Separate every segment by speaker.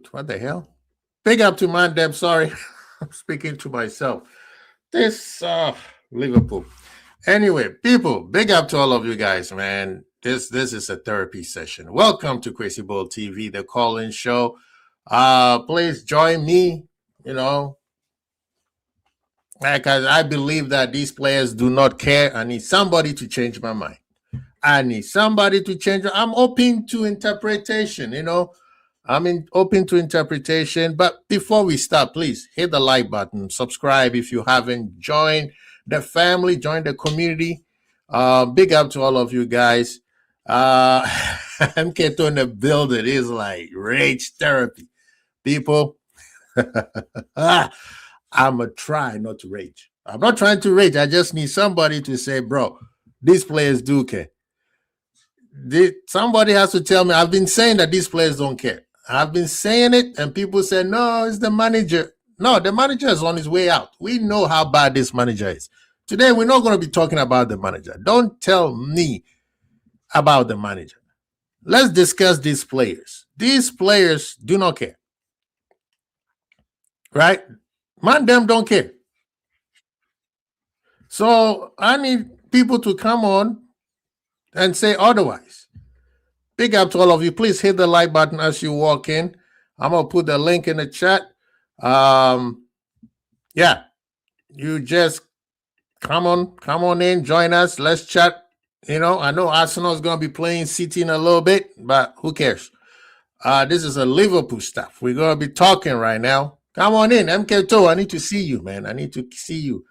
Speaker 1: mute. What the hell? Big up to Mandem. Sorry, I'm speaking to myself. This Liverpool. Anyway, people, big up to all of you guys, man. This is a therapy session. Welcome to Crazy Ball TV, the call-in show. Please join me. You know, because I believe that these players do not care. I need somebody to change my mind. I need somebody to change. I'm open to interpretation. Open to interpretation. But before we start, please hit the like button, subscribe if you haven't, joined the family, join the community. Big up to all of you guys. MK2 in the building is like rage therapy. People, I'm going to try not to rage. I'm not trying to rage. I just need somebody to say, bro, these players do care. Somebody has to tell me. I've been saying that these players don't care. I've been saying it, and people say, no, it's the manager. No, the manager is on his way out. We know how bad this manager is. Today, we're not going to be talking about the manager. Don't tell me about the manager. Let's discuss these players. These players do not care. Right? Man, them don't care. So I need people to come on and say otherwise. Big up to all of you. Please hit the like button as you walk in. I'm going to put the link in the chat. Yeah, you just come on in, join us. Let's chat. I know Arsenal is going to be playing City in a little bit, but who cares? This is a Liverpool stuff. We're going to be talking right now. Come on in, MK2. I need to see you, man. I need to see you.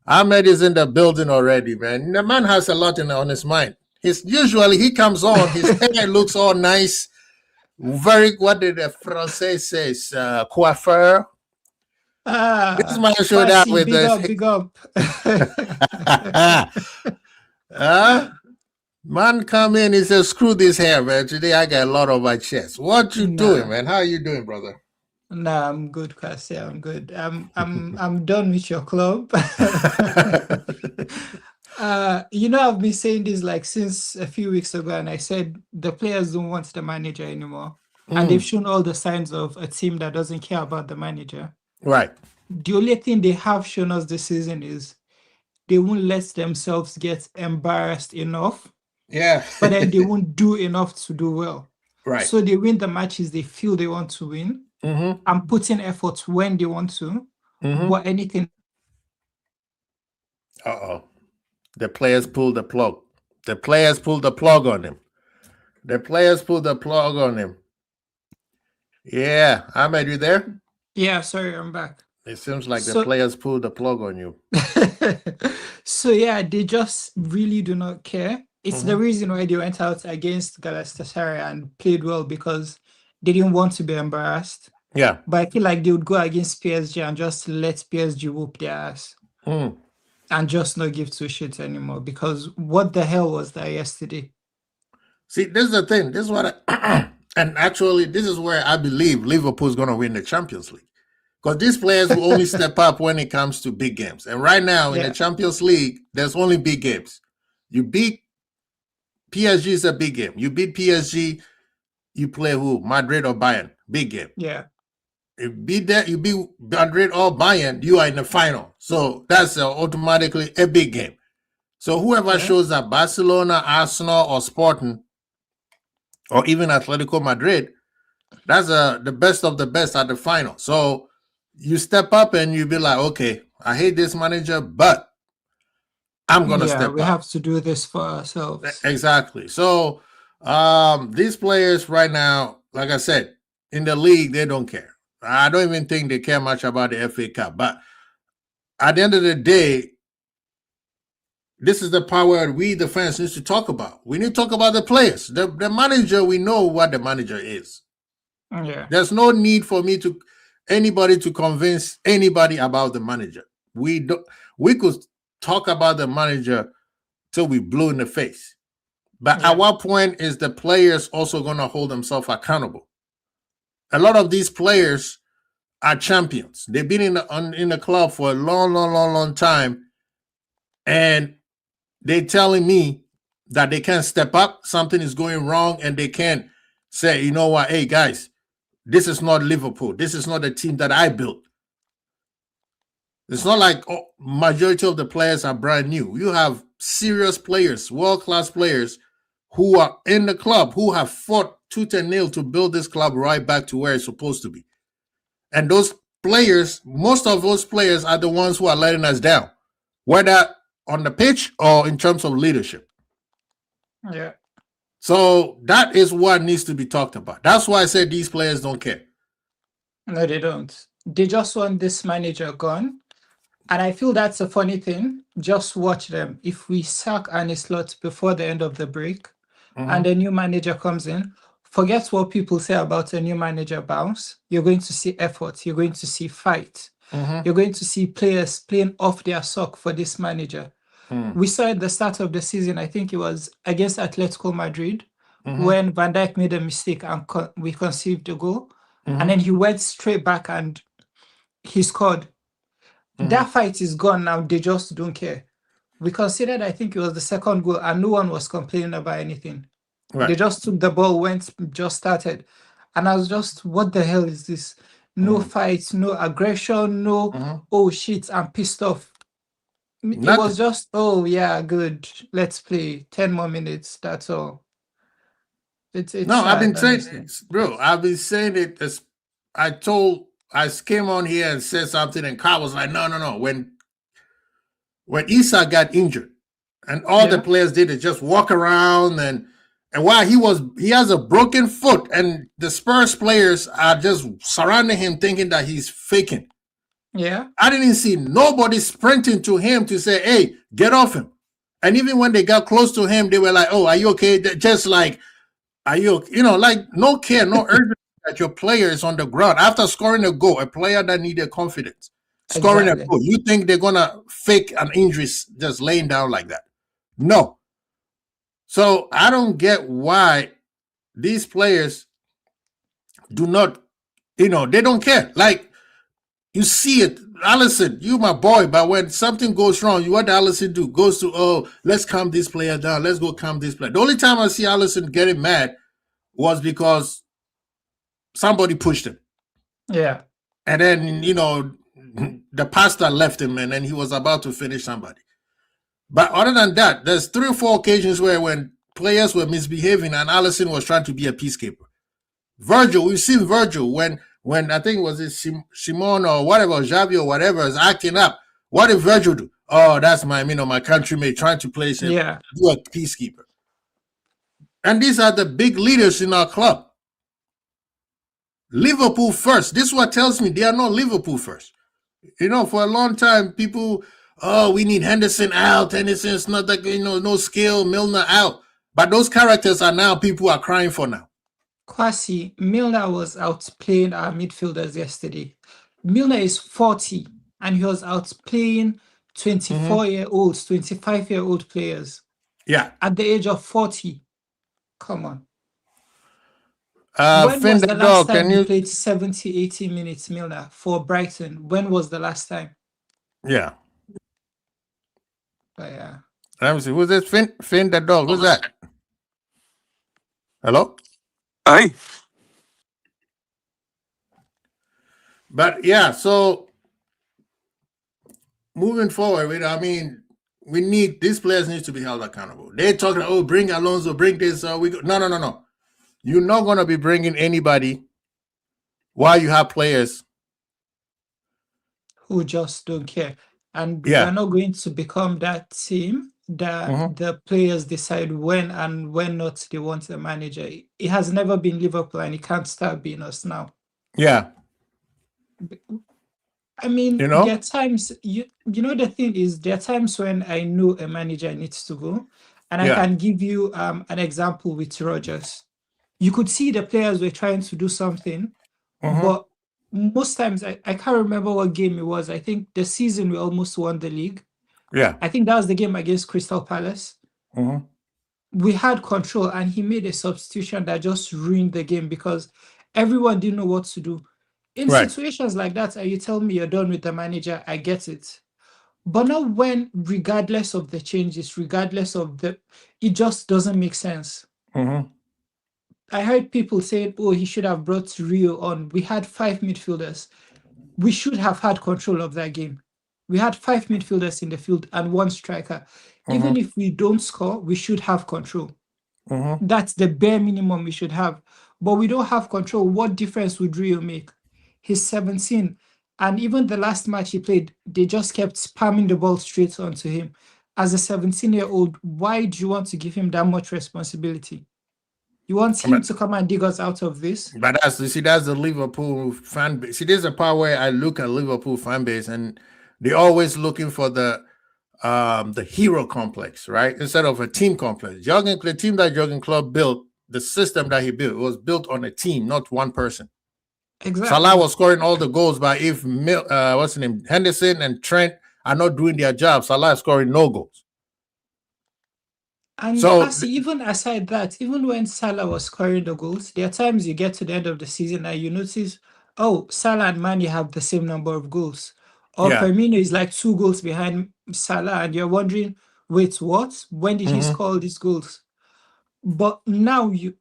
Speaker 1: Ahmed is in the building already, man. The man has a lot on his mind. Usually he comes on, his hair looks all nice. What did the Francais say? Coiffeur. This man showed up with this.
Speaker 2: Big up.
Speaker 1: Man come in, he says, screw this hair, man. Today I got a lot on my chest. What you doing, man? How are you doing, brother?
Speaker 2: Nah, I'm good, Kwasi. I'm good. I'm done with your club. I've been saying this like since a few weeks ago, and I said the players don't want the manager anymore. And they've shown all the signs of a team that doesn't care about the manager.
Speaker 1: Right.
Speaker 2: The only thing they have shown us this season is they won't let themselves get embarrassed enough.
Speaker 1: Yeah.
Speaker 2: But then they won't do enough to do well.
Speaker 1: Right.
Speaker 2: So they win the matches they feel they want to win. And put in effort when they want to. But anything.
Speaker 1: The players pulled the plug. The players pulled the plug on him. Yeah. Ahmed, you there?
Speaker 2: Yeah, sorry, I'm back.
Speaker 1: It seems like the players pulled the plug on you.
Speaker 2: So, yeah, they just really do not care. It's the reason why they went out against Galatasaray and played well, because they didn't want to be embarrassed.
Speaker 1: Yeah.
Speaker 2: But I feel like they would go against PSG and just let PSG whoop their ass. And just not give two shits anymore, because what the hell was that yesterday?
Speaker 1: See, this is the thing. This is what and actually, this is where I believe Liverpool's going to win the Champions League. Because these players will only step up when it comes to big games. And right now, in the Champions League, there's only big games. You beat PSG is a big game. You beat PSG, you play who? Madrid or Bayern. Big game.
Speaker 2: Yeah.
Speaker 1: You beat Madrid or Bayern, you are in the final. So that's automatically a big game. So whoever shows up, Barcelona, Arsenal, or Sporting, or even Atletico Madrid, that's the best of the best at the final. So you step up and you be like, okay, I hate this manager, but I'm going to step up.
Speaker 2: We have to do this for ourselves.
Speaker 1: Exactly. So these players right now, like I said, in the league, they don't care. I don't even think they care much about the FA Cup. But at the end of the day, this is the power we, the fans, need to talk about. We need to talk about the players. The manager, we know what the manager is.
Speaker 2: Yeah.
Speaker 1: There's no need for anybody to convince anybody about the manager. We could talk about the manager till we blue in the face. But at what point is the players also going to hold themselves accountable? A lot of these players are champions. They've been in the club for a long time, and they're telling me that they can't step up. Something is going wrong, and they can't say, you know what, hey guys, this is not Liverpool. This is not a team that I built. It's not like majority of the players are brand new. You have serious players, world-class players who are in the club, who have fought tooth and nail to build this club right back to where it's supposed to be. And those players, most of those players are the ones who are letting us down, whether on the pitch or in terms of leadership.
Speaker 2: Yeah.
Speaker 1: So that is what needs to be talked about. That's why I said these players don't care.
Speaker 2: No, they don't. They just want this manager gone. And I feel that's a funny thing. Just watch them. If we sack Arne Slot before the end of the break and a new manager comes in, forget what people say about a new manager bounce. You're going to see effort. You're going to see fight. You're going to see players playing off their sock for this manager. We saw at the start of the season, I think it was against Atletico Madrid, when Van Dijk made a mistake and we conceived a goal. And then he went straight back and he scored. That fight is gone now. They just don't care. We considered, I think it was the second goal, and no one was complaining about anything.
Speaker 1: Right.
Speaker 2: They just took the ball, just started. And I was just, what the hell is this? No fights, no aggression, no, oh shit, I'm pissed off. It was just, oh yeah, good. Let's play 10 more minutes. That's all. It's
Speaker 1: no,
Speaker 2: sad,
Speaker 1: I've been saying,
Speaker 2: honestly.
Speaker 1: bro, I've been saying it as I came on here and said something, and Carl was like, no. When Isak got injured, and all the players did is just walk around, and while he has a broken foot, and the Spurs players are just surrounding him, thinking that he's faking.
Speaker 2: Yeah,
Speaker 1: I didn't see nobody sprinting to him to say, "Hey, get off him." And even when they got close to him, they were like, "Oh, are you okay?" Just like, are you, like no care, no urgency that your player is on the ground after scoring a goal, a player that needed confidence, scoring a goal. You think they're gonna fake an injury just laying down like that? No. So I don't get why these players do not, they don't care. Like, you see it, Allison, you my boy, but when something goes wrong, what Allison do? Goes to, oh, let's calm this player down. Let's go calm this player. The only time I see Allison getting mad was because somebody pushed him.
Speaker 2: Yeah.
Speaker 1: And then, the pastor left him, and then he was about to finish somebody. But other than that, there's 3 or 4 occasions where when players were misbehaving and Allison was trying to be a peacekeeper. Virgil, we've seen Virgil when I think was it Simon or whatever, Xavi or whatever is acting up. What did Virgil do? Oh, that's my countrymate trying to play do a peacekeeper. And these are the big leaders in our club. Liverpool first. This is what tells me they are not Liverpool first. For a long time, people, we need Henderson out. Henderson's not that, no skill, Milner out. But those characters are now people are crying for now.
Speaker 2: Kwasi, Milner was outplaying our midfielders yesterday. Milner is 40 and he was outplaying 24-year-olds, 25-year-old players.
Speaker 1: Yeah.
Speaker 2: At the age of 40. Come on.
Speaker 1: When
Speaker 2: was the last time you played 70, 80 minutes, Milner, for Brighton? When was the last time?
Speaker 1: Yeah.
Speaker 2: But yeah.
Speaker 1: Let me see. Who's this? Finn the dog. Who's that? Hello?
Speaker 3: Hi.
Speaker 1: But yeah, so moving forward, we need these players need to be held accountable. They're talking, oh, bring Alonso, bring this. No. You're not going to be bringing anybody while you have players
Speaker 2: who just don't care. And we're not going to become that team that the players decide when and when not they want the manager. It has never been Liverpool and it can't start being us now.
Speaker 1: Yeah.
Speaker 2: There are times, the thing is, there are times when I know a manager needs to go. And I can give you an example with Rodgers. You could see the players were trying to do something, but most times, I can't remember what game it was. I think the season we almost won the league.
Speaker 1: Yeah.
Speaker 2: I think that was the game against Crystal Palace. We had control and he made a substitution that just ruined the game because everyone didn't know what to do. In situations like that, you tell me you're done with the manager, I get it. But not when, regardless of the changes, regardless of it just doesn't make sense. I heard people saying, "Oh, he should have brought Rio on." We had 5 midfielders. We should have had control of that game. We had 5 midfielders in the field and 1 striker. Even
Speaker 1: Mm-hmm.
Speaker 2: if we don't score, we should have control.
Speaker 1: Mm-hmm.
Speaker 2: That's the bare minimum we should have. But we don't have control. What difference would Rio make? He's 17. And even the last match he played, they just kept spamming the ball straight onto him. As a 17-year-old, why do you want to give him that much responsibility? You want him to come and dig us out of this?
Speaker 1: But that's the Liverpool fan base. See, there's a part where I look at Liverpool fan base and they're always looking for the hero complex, right? Instead of a team complex. The team that Jurgen Klopp built, the system that he built, was built on a team, not one person.
Speaker 2: Exactly.
Speaker 1: Salah was scoring all the goals, but if what's his name, Henderson and Trent are not doing their job, Salah is scoring no goals.
Speaker 2: And even aside that, even when Salah was scoring the goals, there are times you get to the end of the season and you notice, oh, Salah and Mane have the same number of goals. Or Firmino is like 2 goals behind Salah, and you're wondering, wait, what? When did he score all these goals? But now you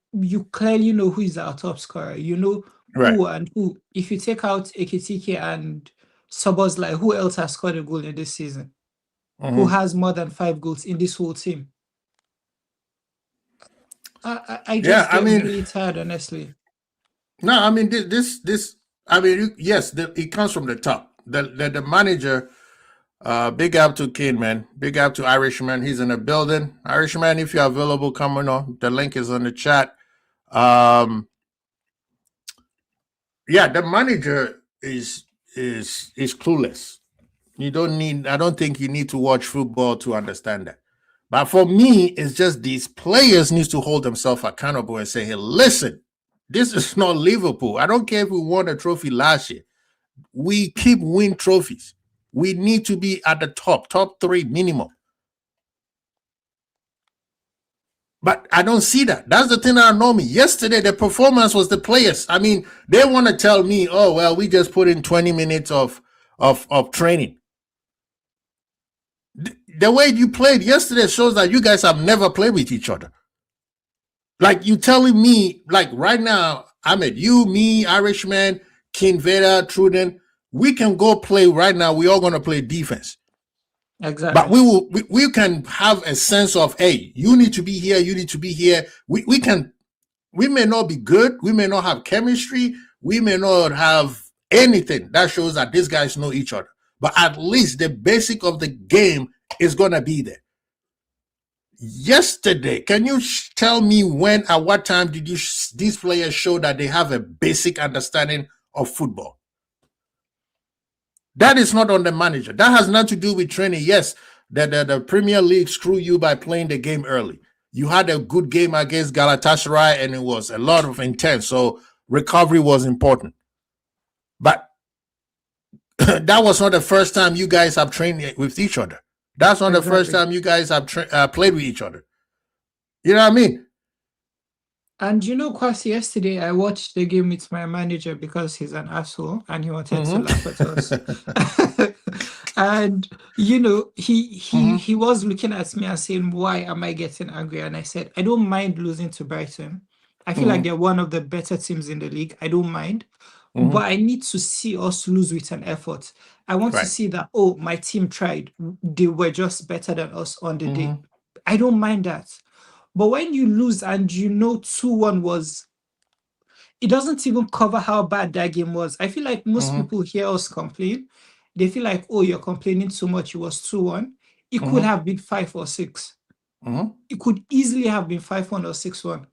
Speaker 2: clearly know who is our top scorer. You know who and who. If you take out Ekitike and Szoboszlai, who else has scored a goal in this season? Who has more than 5 goals in this whole team? I just get really tired, honestly.
Speaker 1: No, I mean this. I mean, yes, it comes from the top. The manager. Big up to Kane, man. Big up to Irishman. He's in the building. Irishman, if you're available, come on. The link is on the chat. Yeah, the manager is clueless. I don't think you need to watch football to understand that. But for me, it's just these players need to hold themselves accountable and say, hey, listen, this is not Liverpool. I don't care if we won a trophy last year. We keep winning trophies. We need to be at the top 3 minimum. But I don't see that. That's the thing that annoyed me. Yesterday, the performance was the players. I mean, they want to tell me, oh, well, we just put in 20 minutes of training. The way you played yesterday shows that you guys have never played with each other. Like you telling me, like right now, Ahmed, you, me, Irishman, King Veda, Truden, we can go play right now. We're all going to play defense.
Speaker 2: Exactly.
Speaker 1: But we can have a sense of, hey, you need to be here. You need to be here. We may not be good. We may not have chemistry. We may not have anything that shows that these guys know each other. But at least the basic of the game is going to be there. Yesterday, can you tell me at what time did these players show that they have a basic understanding of football? That is not on the manager. That has nothing to do with training. Yes, the Premier League screw you by playing the game early. You had a good game against Galatasaray and it was a lot of intense. So recovery was important. But that was not the first time you guys have trained with each other. That's not the first time you guys have played with each other. You know what I mean?
Speaker 2: And Kwasi, yesterday I watched the game with my manager because he's an asshole and he wanted to laugh at us. And he was looking at me and saying, why am I getting angry? And I said, I don't mind losing to Brighton. I feel like they're one of the better teams in the league. I don't mind. But I need to see us lose with an effort. I want to see that, oh, my team tried. They were just better than us on the day. I don't mind that. But when you lose and 2-1 was, it doesn't even cover how bad that game was. I feel like most people hear us complain. They feel like, oh, you're complaining too much. It was 2-1. It could have been 5 or 6. It could easily have been 5-1 or 6-1.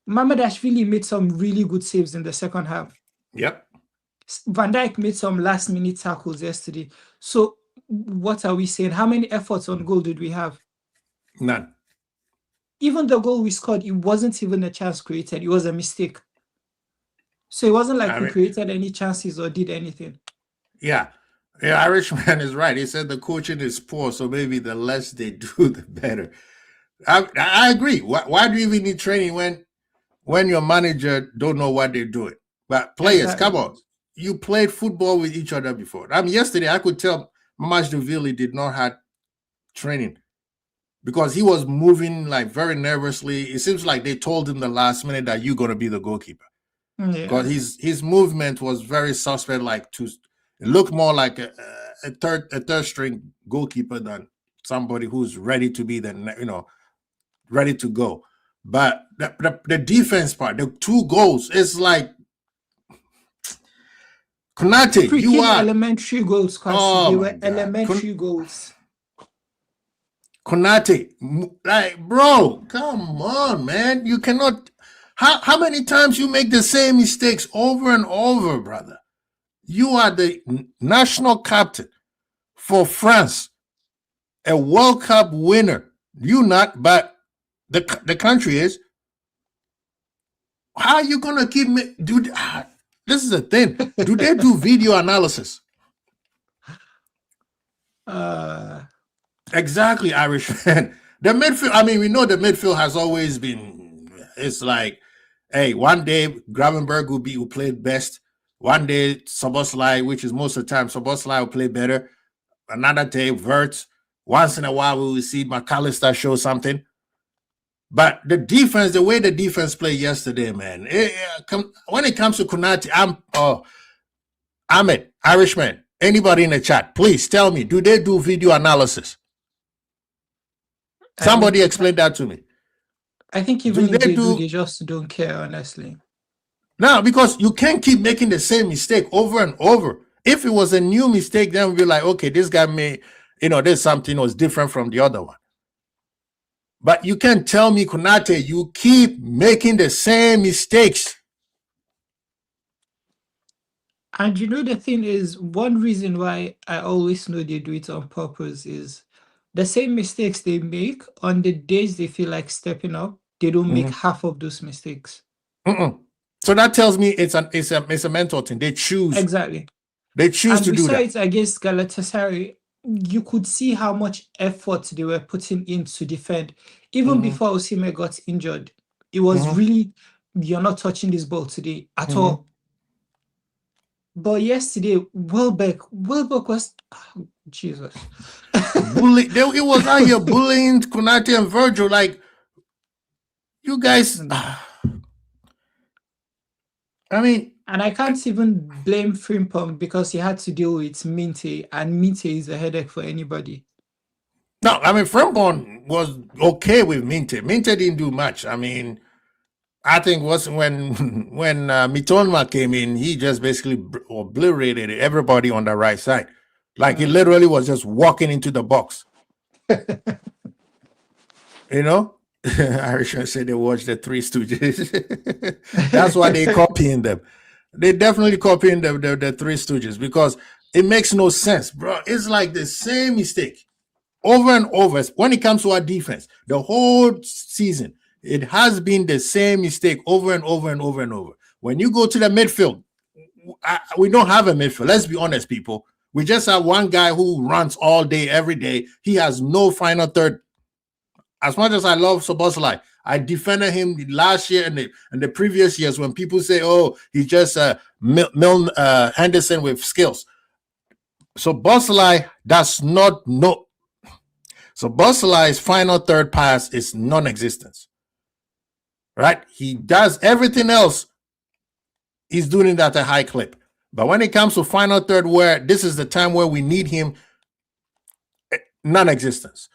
Speaker 2: Mamardashvili made some really good saves in the second half.
Speaker 1: Yep.
Speaker 2: Van Dijk made some last-minute tackles yesterday. So what are we saying? How many efforts on goal did we have?
Speaker 1: None.
Speaker 2: Even the goal we scored, it wasn't even a chance created. It was a mistake. So it wasn't like we created any chances or did anything.
Speaker 1: Yeah. Irishman is right. He said the coaching is poor, so maybe the less they do, the better. I agree. Why do you even need training when your manager don't know what they're doing? But players, come on. You played football with each other before. Yesterday I could tell Mamardashvili did not have training. because he was moving like very nervously. It seems like they told him the last minute that you're gonna be the goalkeeper. Because his movement was very suspect, like it looked more like a third string goalkeeper than somebody who's ready to be ready to go. But the defense part, the 2 goals, it's like Konate, you are
Speaker 2: elementary goals, Kwasi. They were elementary goals.
Speaker 1: Konate, like, bro, come on, man. You cannot. How many times you make the same mistakes over and over, brother? You are the national captain for France, a World Cup winner. You not, but the country is. How are you gonna keep me? Dude, this is the thing. Do they do video analysis? Exactly, Irishman. The midfield. I mean, we know the midfield has always been. It's like, hey, one day Gravenberg will play best. One day Szoboszlai, which is most of the time, Szoboszlai will play better. Another day Wirtz. Once in a while we will see McAllister show something. But the defense, the way the defense played yesterday, man. When it comes to Konate, Ahmed, Irishman, anybody in the chat, please tell me, do they do video analysis? Somebody explain that to me.
Speaker 2: I think even if they do, they just don't care, honestly.
Speaker 1: No, because you can't keep making the same mistake over and over. If it was a new mistake, then we'd be like, okay, this guy may, there's something was different from the other one. But you can't tell me, Konate, you keep making the same mistakes.
Speaker 2: And the thing is, one reason why I always know they do it on purpose is the same mistakes they make on the days they feel like stepping up, they don't make half of those mistakes.
Speaker 1: So that tells me it's a mental thing. They choose.
Speaker 2: Exactly.
Speaker 1: They choose to do that.
Speaker 2: Besides, against Galatasaray, you could see how much effort they were putting in to defend. Even before Osimhen got injured, it was really, you're not touching this ball today at all. But yesterday, Welbeck was, Jesus.
Speaker 1: It was out here bullying Konate and Virgil. Like, you guys, I mean.
Speaker 2: And I can't even blame Frimpong because he had to deal with Minte, and Minte is a headache for anybody.
Speaker 1: No, I mean, Frimpong was okay with Minte. Minte didn't do much. I mean, I think was when Mitoma came in, he just basically obliterated everybody on the right side. Like, he literally was just walking into the box. Irish said they watched the Three Stooges. That's why they copying them. They definitely copying the Three Stooges because it makes no sense, bro. It's like the same mistake over and over. When it comes to our defense, the whole season, it has been the same mistake over and over and over and over. When you go to the midfield, we don't have a midfield. Let's be honest, people. We just have one guy who runs all day, every day. He has no final third. As much as I love Szoboszlai, I defended him last year and the previous years when people say, oh, he's just Henderson with skills. Szoboszlai does not know. Szoboszlai's final third pass is non-existent. Right? He does everything else. He's doing it at a high clip. But when it comes to final third, where this is the time where we need him, non-existence.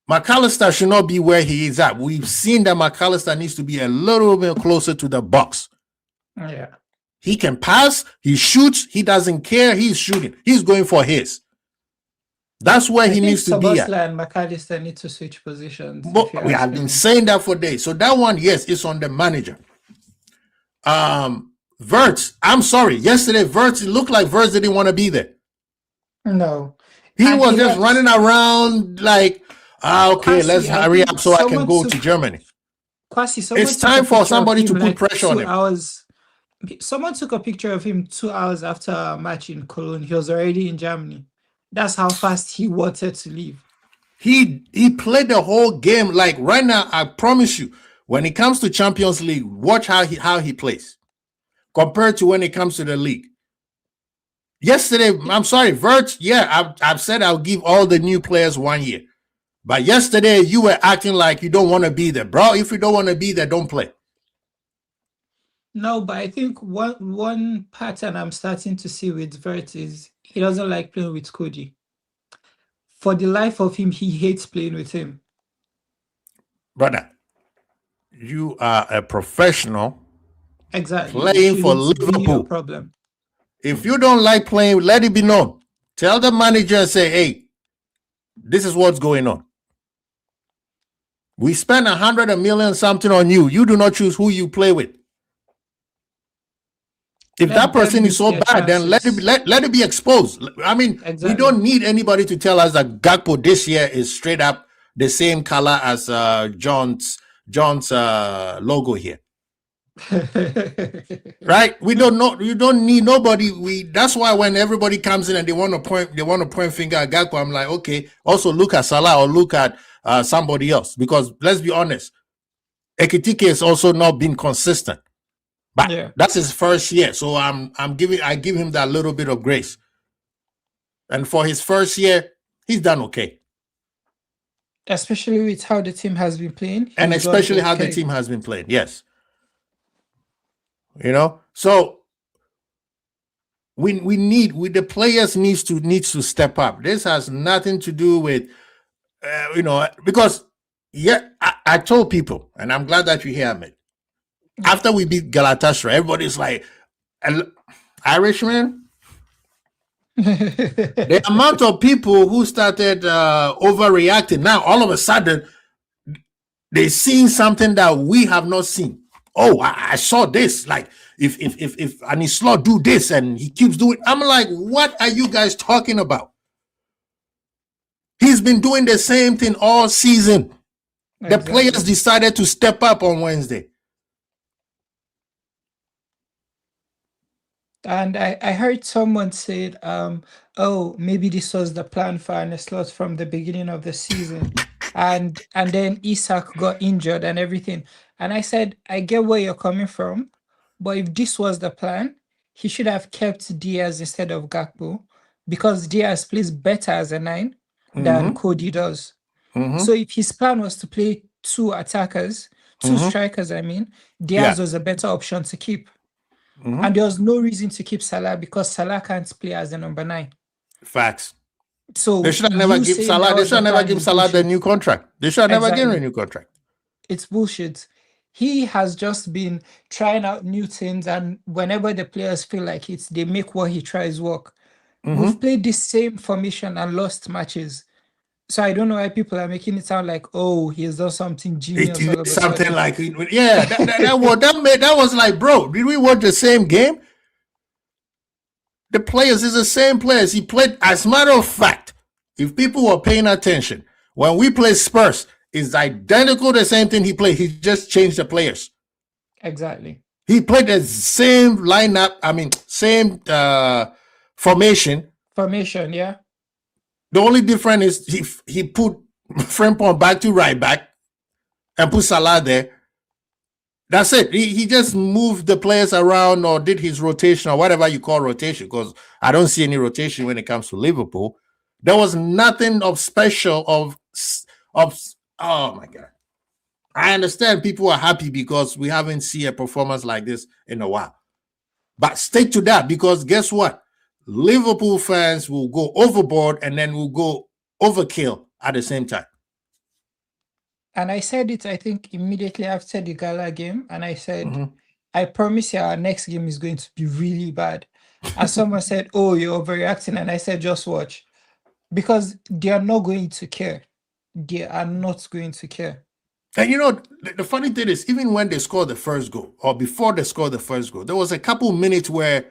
Speaker 1: McAllister should not be where he is at. We've seen that McAllister needs to be a little bit closer to the box.
Speaker 2: Yeah.
Speaker 1: He can pass, he shoots, he doesn't care, he's shooting. He's going for his. That's where he needs to be at.
Speaker 2: And McAllister need to switch positions.
Speaker 1: But we have been saying that for days. So that one, yes, it's on the manager. Wirtz, I'm sorry. Yesterday, Wirtz, it looked like Wirtz didn't want to be there.
Speaker 2: No.
Speaker 1: He was just running around like, okay, let's hurry up so I can go to Germany.
Speaker 2: Kwasi,
Speaker 1: it's time for somebody to put pressure on him.
Speaker 2: Someone took a picture of him 2 hours after a match in Cologne. He was already in Germany. That's how fast he wanted to leave.
Speaker 1: He played the whole game. Like right now, I promise you, when it comes to Champions League, watch how he plays compared to when it comes to the league. Yesterday, I'm sorry, Wirtz, yeah, I've said I'll give all the new players 1 year. But yesterday, you were acting like you don't want to be there. Bro, if you don't want to be there, don't play.
Speaker 2: No, but I think one pattern I'm starting to see with Vert is he doesn't like playing with Cody. For the life of him, he hates playing with him.
Speaker 1: Brother, you are a professional
Speaker 2: Exactly.
Speaker 1: playing for
Speaker 2: Shouldn't be a
Speaker 1: Liverpool.
Speaker 2: problem.
Speaker 1: If you don't like playing, let it be known. Tell the manager and say, hey, this is what's going on. We spend 100 million something on you. You do not choose who you play with. If that person is so bad, then let it be exposed. I mean, we don't need anybody to tell us that Gakpo this year is straight up the same color as John's logo here. Right? We don't know. You don't need nobody. That's why when everybody comes in and they want to point finger at Gakpo, I'm like, okay. Also look at Salah or look at somebody else, because let's be honest, Ekitike has also not been consistent. But that's his first year, so I give him that little bit of grace. And for his first year, he's done okay.
Speaker 2: Especially with how the team has been playing.
Speaker 1: And especially how the team has been playing, yes. You know, so we the players needs to step up. This has nothing to do with because I told people, and I'm glad that you hear me. After we beat Galatasaray, everybody's like, Irishman. The amount of people who started overreacting, now all of a sudden they're seeing something that we have not seen. Oh, I saw this. Like if Anislot do this and he keeps doing, I'm like, what are you guys talking about? He's been doing the same thing all season. The players decided to step up on Wednesday.
Speaker 2: And I heard someone said, oh, maybe this was the plan for Anislot from the beginning of the season. And then Isak got injured and everything. And I said, I get where you're coming from, but if this was the plan, he should have kept Diaz instead of Gakpo, because Diaz plays better as a 9 than Cody does. So if his plan was to play two attackers, two strikers, I mean, Diaz was a better option to keep. And there was no reason to keep Salah because Salah can't play as the number 9.
Speaker 1: Facts.
Speaker 2: So
Speaker 1: they should have never give Salah. They should have never give Salah the new contract. They should have never given him a new contract.
Speaker 2: It's bullshit. He has just been trying out new things, and whenever the players feel like it, they make what he tries work. We've played the same formation and lost matches. So I don't know why people are making it sound like, oh, he's done something genius.
Speaker 1: Something like, yeah, that was like, bro, did we watch the same game? The players is the same players. He played, as a matter of fact, if people were paying attention, when we play Spurs, it's identical the same thing he played. He just changed the players.
Speaker 2: Exactly.
Speaker 1: He played the same lineup, same formation.
Speaker 2: Formation, yeah.
Speaker 1: The only difference is he put Frimpong back to right back and put Salah there. That's it. He just moved the players around or did his rotation or whatever you call rotation, because I don't see any rotation when it comes to Liverpool. There was nothing of special of oh my God. I understand people are happy because we haven't seen a performance like this in a while. But stick to that, because guess what? Liverpool fans will go overboard and then will go overkill at the same time.
Speaker 2: And I said it, I think, immediately after the Gala game. And I said, I promise you our next game is going to be really bad. And someone said, oh, you're overreacting. And I said, just watch. Because they are not going to care. They are not going to care.
Speaker 1: And you know, the funny thing is, even when they scored the first goal, or before they scored the first goal, there was a couple minutes where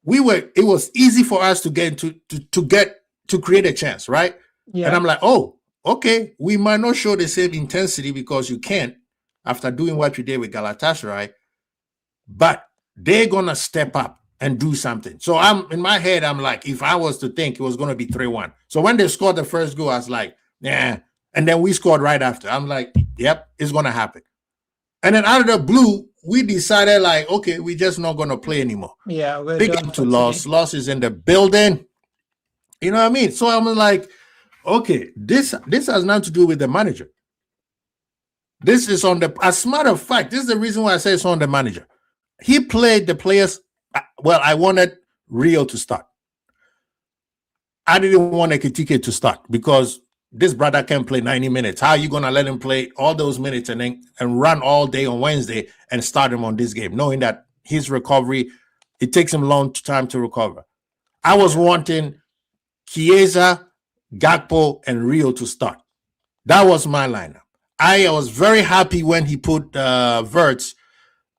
Speaker 1: it was easy for us to get to create a chance, right?
Speaker 2: Yeah.
Speaker 1: And I'm like, oh, okay, we might not show the same intensity because you can't after doing what you did with Galatasaray, but they're gonna step up and do something. So I'm in my head, I'm like, if I was to think it was gonna be 3-1. So when they scored the first goal, I was like, yeah. And then we scored right after. I'm like, yep, it's gonna happen. And then out of the blue, we decided like, okay, we're just not gonna play anymore.
Speaker 2: Yeah, we're
Speaker 1: big up to Loss. Loss is in the building. You know what I mean? So I'm like, Okay, this has nothing to do with the manager. This is on the, as a matter of fact, this is the reason why I say it's on the manager. He played the players. Well, I wanted Rio to start. I didn't want Ekitike to start because this brother can play 90 minutes. How are you going to let him play all those minutes and run all day on Wednesday and start him on this game, knowing that his recovery, it takes him a long time to recover? I was wanting Chiesa, Gakpo, and Rio to start. That was my lineup. I was very happy when he put Verts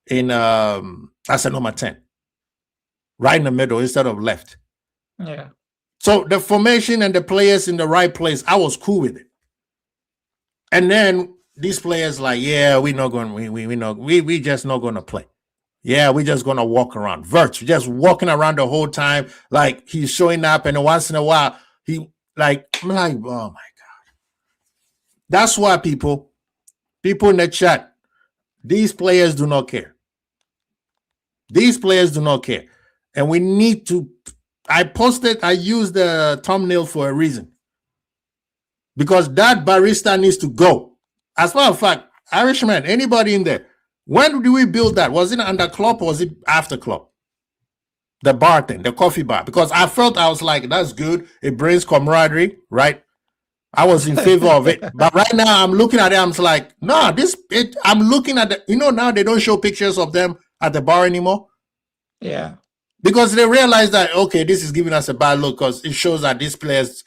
Speaker 1: in as a number 10, right in the middle instead of left.
Speaker 2: Yeah.
Speaker 1: So the formation and the players in the right place, I was cool with it. And then these players like, yeah, we just not going to play. Yeah, we're just going to walk around. Verts just walking around the whole time, like he's showing up, and once in a while I'm like, oh my God. That's why people in the chat, these players do not care. These players do not care. And we need to, I used the thumbnail for a reason. Because that barista needs to go. As a matter of fact, Irishman, anybody in there, when did we build that? Was it under Klopp or was it after Klopp? The bar thing, the coffee bar. Because I was like, that's good. It brings camaraderie, right? I was in favor of it. But right now I'm looking at it, I'm like, no, I'm looking at the, now they don't show pictures of them at the bar anymore.
Speaker 2: Yeah.
Speaker 1: Because they realize that, okay, this is giving us a bad look because it shows that these players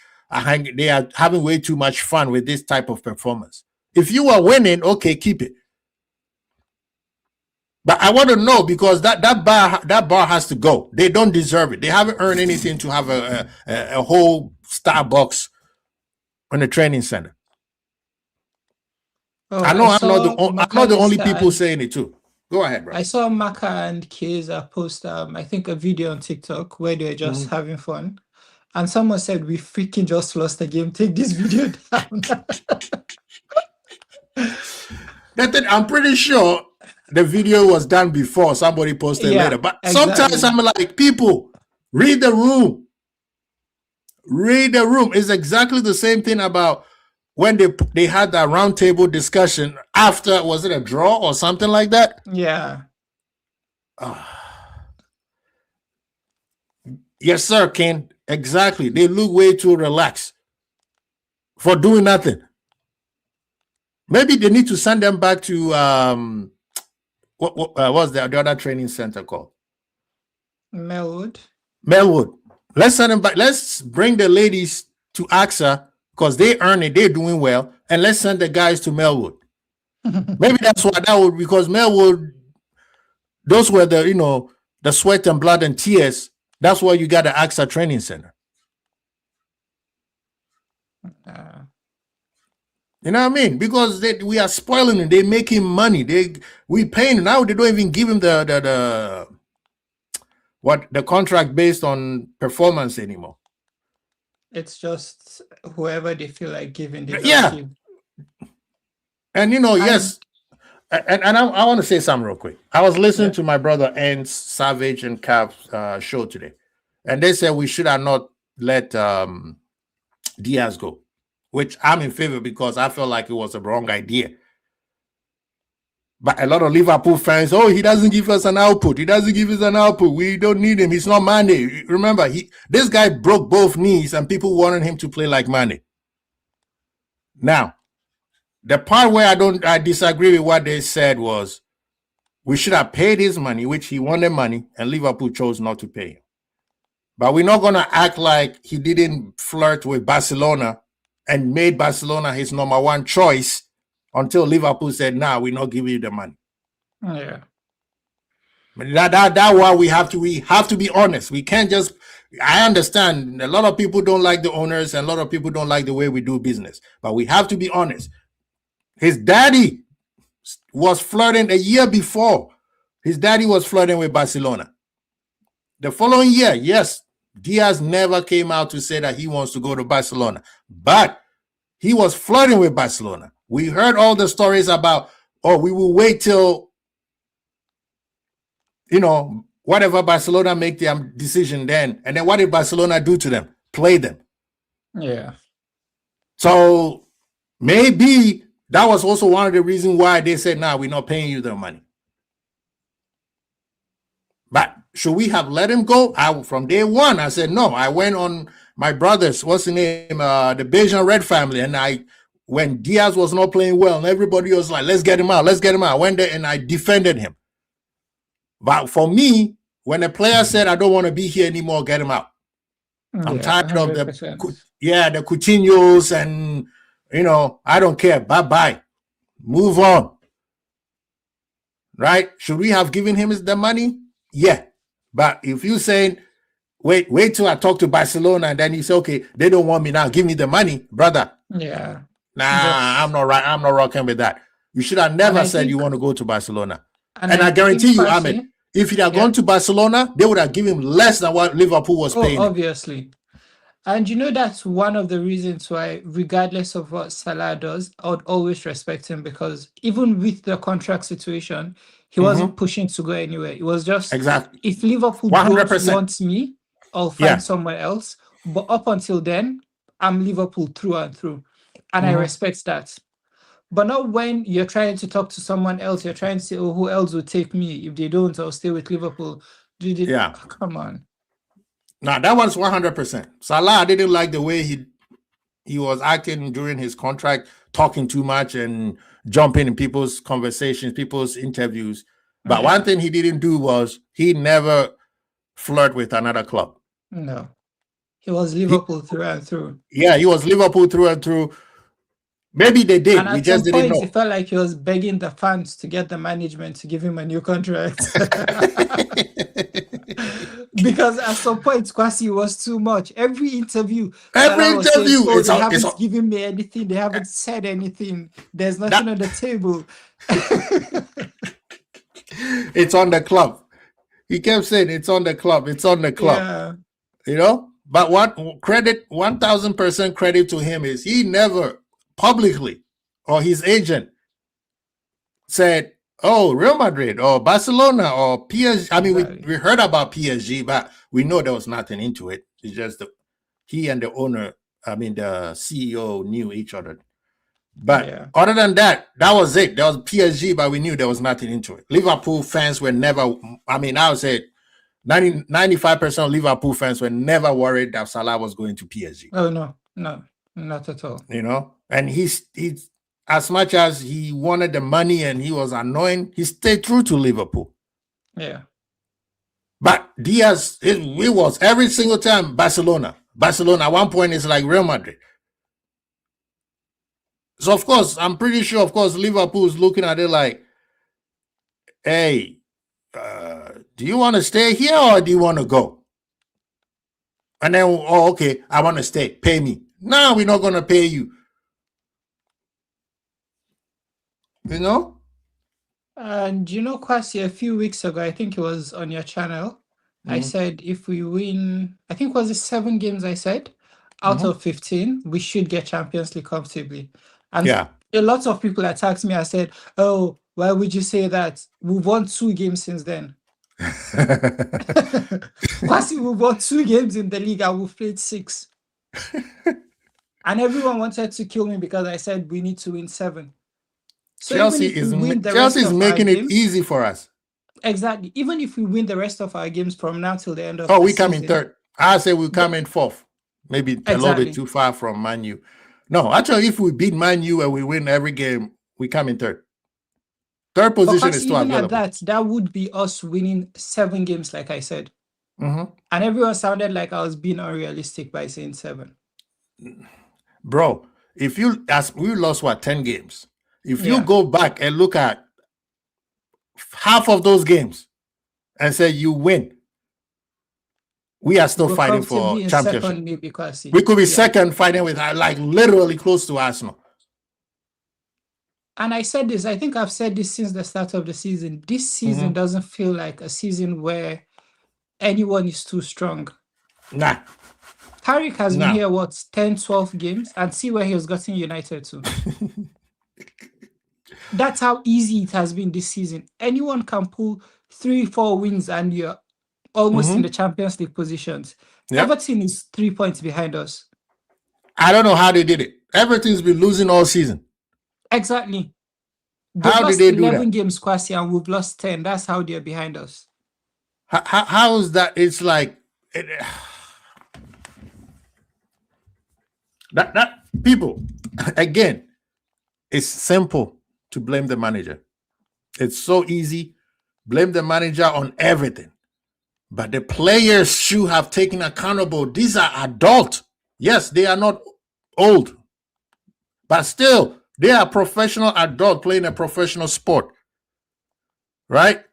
Speaker 1: they are having way too much fun with this type of performance. If you are winning, okay, keep it. But I want to know, because that bar has to go. They don't deserve it. They haven't earned anything to have a whole Starbucks on the training center.
Speaker 2: Oh,
Speaker 1: I'm not the only people saying it too. Go ahead, bro.
Speaker 2: I saw Maka and Chiesa post, I think, a video on TikTok where they're just having fun. And someone said, we freaking just lost the game. Take this video down.
Speaker 1: I'm pretty sure the video was done before somebody posted later. But sometimes I'm like, people, read the room. Read the room. It's exactly the same thing about when they had that roundtable discussion after, was it a draw or something like that?
Speaker 2: Yeah.
Speaker 1: Yes, sir, Ken. Exactly. They look way too relaxed for doing nothing. Maybe they need to send them back to what was the other training center called?
Speaker 2: Melwood.
Speaker 1: Let's send them back. Let's bring the ladies to AXA because they earn it. They're doing well. And let's send the guys to Melwood. Maybe that's why that would, because Melwood, those were the sweat and blood and tears. That's why you got the AXA training center. You know what I mean? Because we are spoiling it. They're making money. We paying now. They don't even give him the contract based on performance anymore.
Speaker 2: It's just whoever they feel like giving.
Speaker 1: Give. And yes. And I want to say something real quick. I was listening to my brother Ernst Savage and Cav's show today, and they said we should have not let Diaz go, which I'm in favor because I felt like it was a wrong idea. But a lot of Liverpool fans, he doesn't give us an output. He doesn't give us an output. We don't need him. He's not Mane. Remember, this guy broke both knees, and people wanted him to play like Mane. Now, the part where I disagree with what they said was we should have paid his money, which he wanted money, and Liverpool chose not to pay him. But we're not going to act like he didn't flirt with Barcelona and made Barcelona his number one choice until Liverpool said, nah, we're not giving you the money.
Speaker 2: Yeah.
Speaker 1: That's why we have to be honest. We can't just, I understand a lot of people don't like the owners and a lot of people don't like the way we do business, but we have to be honest. His daddy was flirting a year before. His daddy was flirting with Barcelona. The following year, yes, Diaz never came out to say that he wants to go to Barcelona, but he was flirting with Barcelona. We heard all the stories about, we will wait till, whatever Barcelona make their decision then. And then what did Barcelona do to them? Play them.
Speaker 2: Yeah.
Speaker 1: So maybe that was also one of the reasons why they said, "Nah, we're not paying you the money." But should we have let him go? From day one, I said no. I went on my brother's, what's the name, the Bayesian Red family, and when Diaz was not playing well, and everybody was like, "Let's get him out, let's get him out." I went there and I defended him. But for me, when a player said, "I don't want to be here anymore, get him out." I'm tired
Speaker 2: 100%.
Speaker 1: of the Coutinhos, and I don't care. Bye-bye. Move on. Right? Should we have given him the money? Yeah. But if you saying, wait till I talk to Barcelona, and then you say, okay, they don't want me now, give me the money, brother.
Speaker 2: Yeah.
Speaker 1: Nah, I'm not right. I'm not rocking with that. You should have never said you want to go to Barcelona. And I guarantee you, Ahmed, if he had gone to Barcelona, they would have given him less than what Liverpool was paying.
Speaker 2: Obviously. And that's one of the reasons why, regardless of what Salah does, I would always respect him, because even with the contract situation, he wasn't pushing to go anywhere. It was just,
Speaker 1: exactly,
Speaker 2: if Liverpool 100% wants me, I'll find somewhere else. But up until then, I'm Liverpool through and through. And I respect that. But not when you're trying to talk to someone else, you're trying to say, oh, who else would take me? If they don't, I'll stay with Liverpool. Oh, come on.
Speaker 1: Now, that was 100%. Salah didn't like the way he was acting during his contract, talking too much and jumping in people's conversations, people's interviews. But one thing he didn't do was he never flirt with another club.
Speaker 2: No. He was Liverpool through and through.
Speaker 1: Yeah, he was Liverpool through and through. Maybe they did.
Speaker 2: And
Speaker 1: we just didn't know.
Speaker 2: It felt like he was begging the fans to get the management to give him a new contract. Because at some point, Kwasi was too much. Every interview, they haven't given me anything. They haven't said anything. There's nothing on the table.
Speaker 1: It's on the club. He kept saying, "It's on the club. It's on the club." Yeah. But what credit, 1,000% credit to him is he never publicly, or his agent, said, "Oh, Real Madrid or Barcelona or PSG." I mean, we heard about PSG, but we know there was nothing into it. It's just he and the owner, the CEO, knew each other. But other than that, that was it. There was PSG, but we knew there was nothing into it. Liverpool fans were never, I would say 95% of Liverpool fans were never worried that Salah was going to PSG.
Speaker 2: Oh, no, not at all.
Speaker 1: And he's as much as he wanted the money and he was annoying, he stayed true to Liverpool.
Speaker 2: Yeah.
Speaker 1: But Diaz, it was every single time Barcelona. At one point, it's like Real Madrid. So, of course, I'm pretty sure, Liverpool's looking at it like, hey, do you want to stay here or do you want to go? And then, oh, okay, I want to stay. Pay me. No, we're not going to pay you.
Speaker 2: And Kwasi, a few weeks ago, I think it was on your channel, I said if we win, I think it was 7 games I said, out of 15, we should get Champions League comfortably. And a lot of people attacked me and said, oh, why would you say that? We've won 2 games since then. Kwasi, we've won 2 games in the league and we've played 6. And everyone wanted to kill me because I said we need to win 7. So
Speaker 1: Chelsea is making it easy for us.
Speaker 2: Exactly. Even if we win the rest of our games from now till the end of
Speaker 1: we come in third. I say we come in 4th. Maybe a little bit too far from Man U. No, actually, if we beat Man U and we win every game, we come in 3rd. 3rd position is still available.
Speaker 2: That would be us winning 7 games, like I said. And everyone sounded like I was being unrealistic by saying 7.
Speaker 1: Bro, we lost 10 games. If you go back and look at half of those games and say you win, we are still fighting for championship. We could be second, fighting with literally close to Arsenal.
Speaker 2: And I said this, I think I've said this since the start of the season. This season doesn't feel like a season where anyone is too strong.
Speaker 1: Nah.
Speaker 2: Tariq has been here, 10, 12 games, and see where he has gotten United to. That's how easy it has been this season. Anyone can pull 3-4 wins and you're almost in the Champions League positions. Everton is 3 points behind us.
Speaker 1: I don't know how they did it. Everything's been losing all season.
Speaker 2: Exactly. They've
Speaker 1: How did
Speaker 2: lost
Speaker 1: they do
Speaker 2: 11
Speaker 1: that?
Speaker 2: games, Kwasi, and we've lost 10. That's how they're behind us.
Speaker 1: How is that? It's like that people again. It's simple to blame the manager. It's so easy. Blame the manager on everything. But the players should have taken accountable. These are adult. Yes, they are not old. But still, they are professional adult playing a professional sport. Right?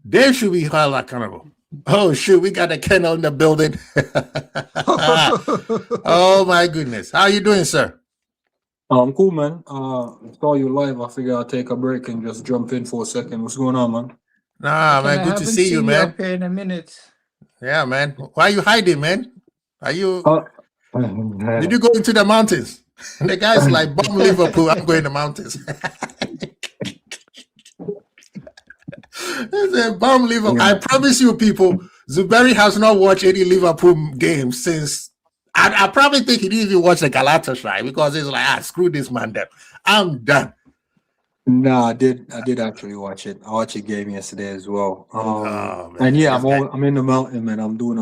Speaker 1: They should be held accountable. Oh, shoot, we got a kennel in the building. Oh, my goodness. How you doing, sir?
Speaker 3: I'm cool, man. Saw you live. I figured I'd take a break and just jump in for a second. What's going on, man?
Speaker 1: Nah, man,
Speaker 2: I
Speaker 1: good to
Speaker 2: haven't
Speaker 1: see you,
Speaker 2: seen
Speaker 1: man.
Speaker 2: up here in a minute.
Speaker 1: Yeah, man. Why are you hiding, man? Are you?
Speaker 3: Did
Speaker 1: Did you go into the mountains? The guy's like, "Bomb Liverpool, I'm going to the mountains." He said, "Bomb Liverpool." I promise you, people, Zuberi has not watched any Liverpool games since. I probably think he didn't even watch the Galatasaray because he's like, screw this man. Then I'm done.
Speaker 3: No, I did actually watch it. I watched a game yesterday as well.
Speaker 1: Man,
Speaker 3: and yeah,
Speaker 1: this guy-
Speaker 3: I'm in the mountain, man. I'm doing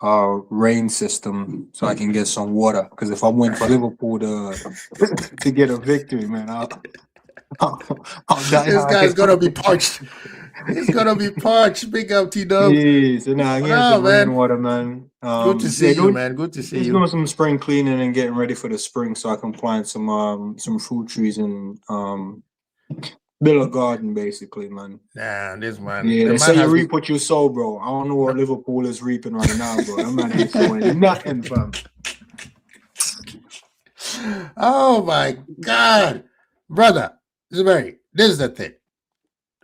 Speaker 3: a rain system so I can get some water. Because if I'm waiting for Liverpool to get a victory, man, I'll die.
Speaker 1: This guy's gonna be parched. He's gonna be parched. Big up T-Dub.
Speaker 3: Yeah, so now I get
Speaker 1: Wow,
Speaker 3: some
Speaker 1: man.
Speaker 3: rainwater, man.
Speaker 1: Good to see you, man. Good to see
Speaker 3: Just
Speaker 1: you.
Speaker 3: doing some spring cleaning and getting ready for the spring, so I can plant some fruit trees and build a garden, basically, man.
Speaker 1: Nah, this man.
Speaker 3: Yeah,
Speaker 1: the
Speaker 3: they
Speaker 1: man
Speaker 3: say you
Speaker 1: has
Speaker 3: reap what you sow, bro. I don't know what Liverpool is reaping right now, bro. That man ain't sowing nothing, fam.
Speaker 1: Oh my God, brother Zuberi, this is the thing.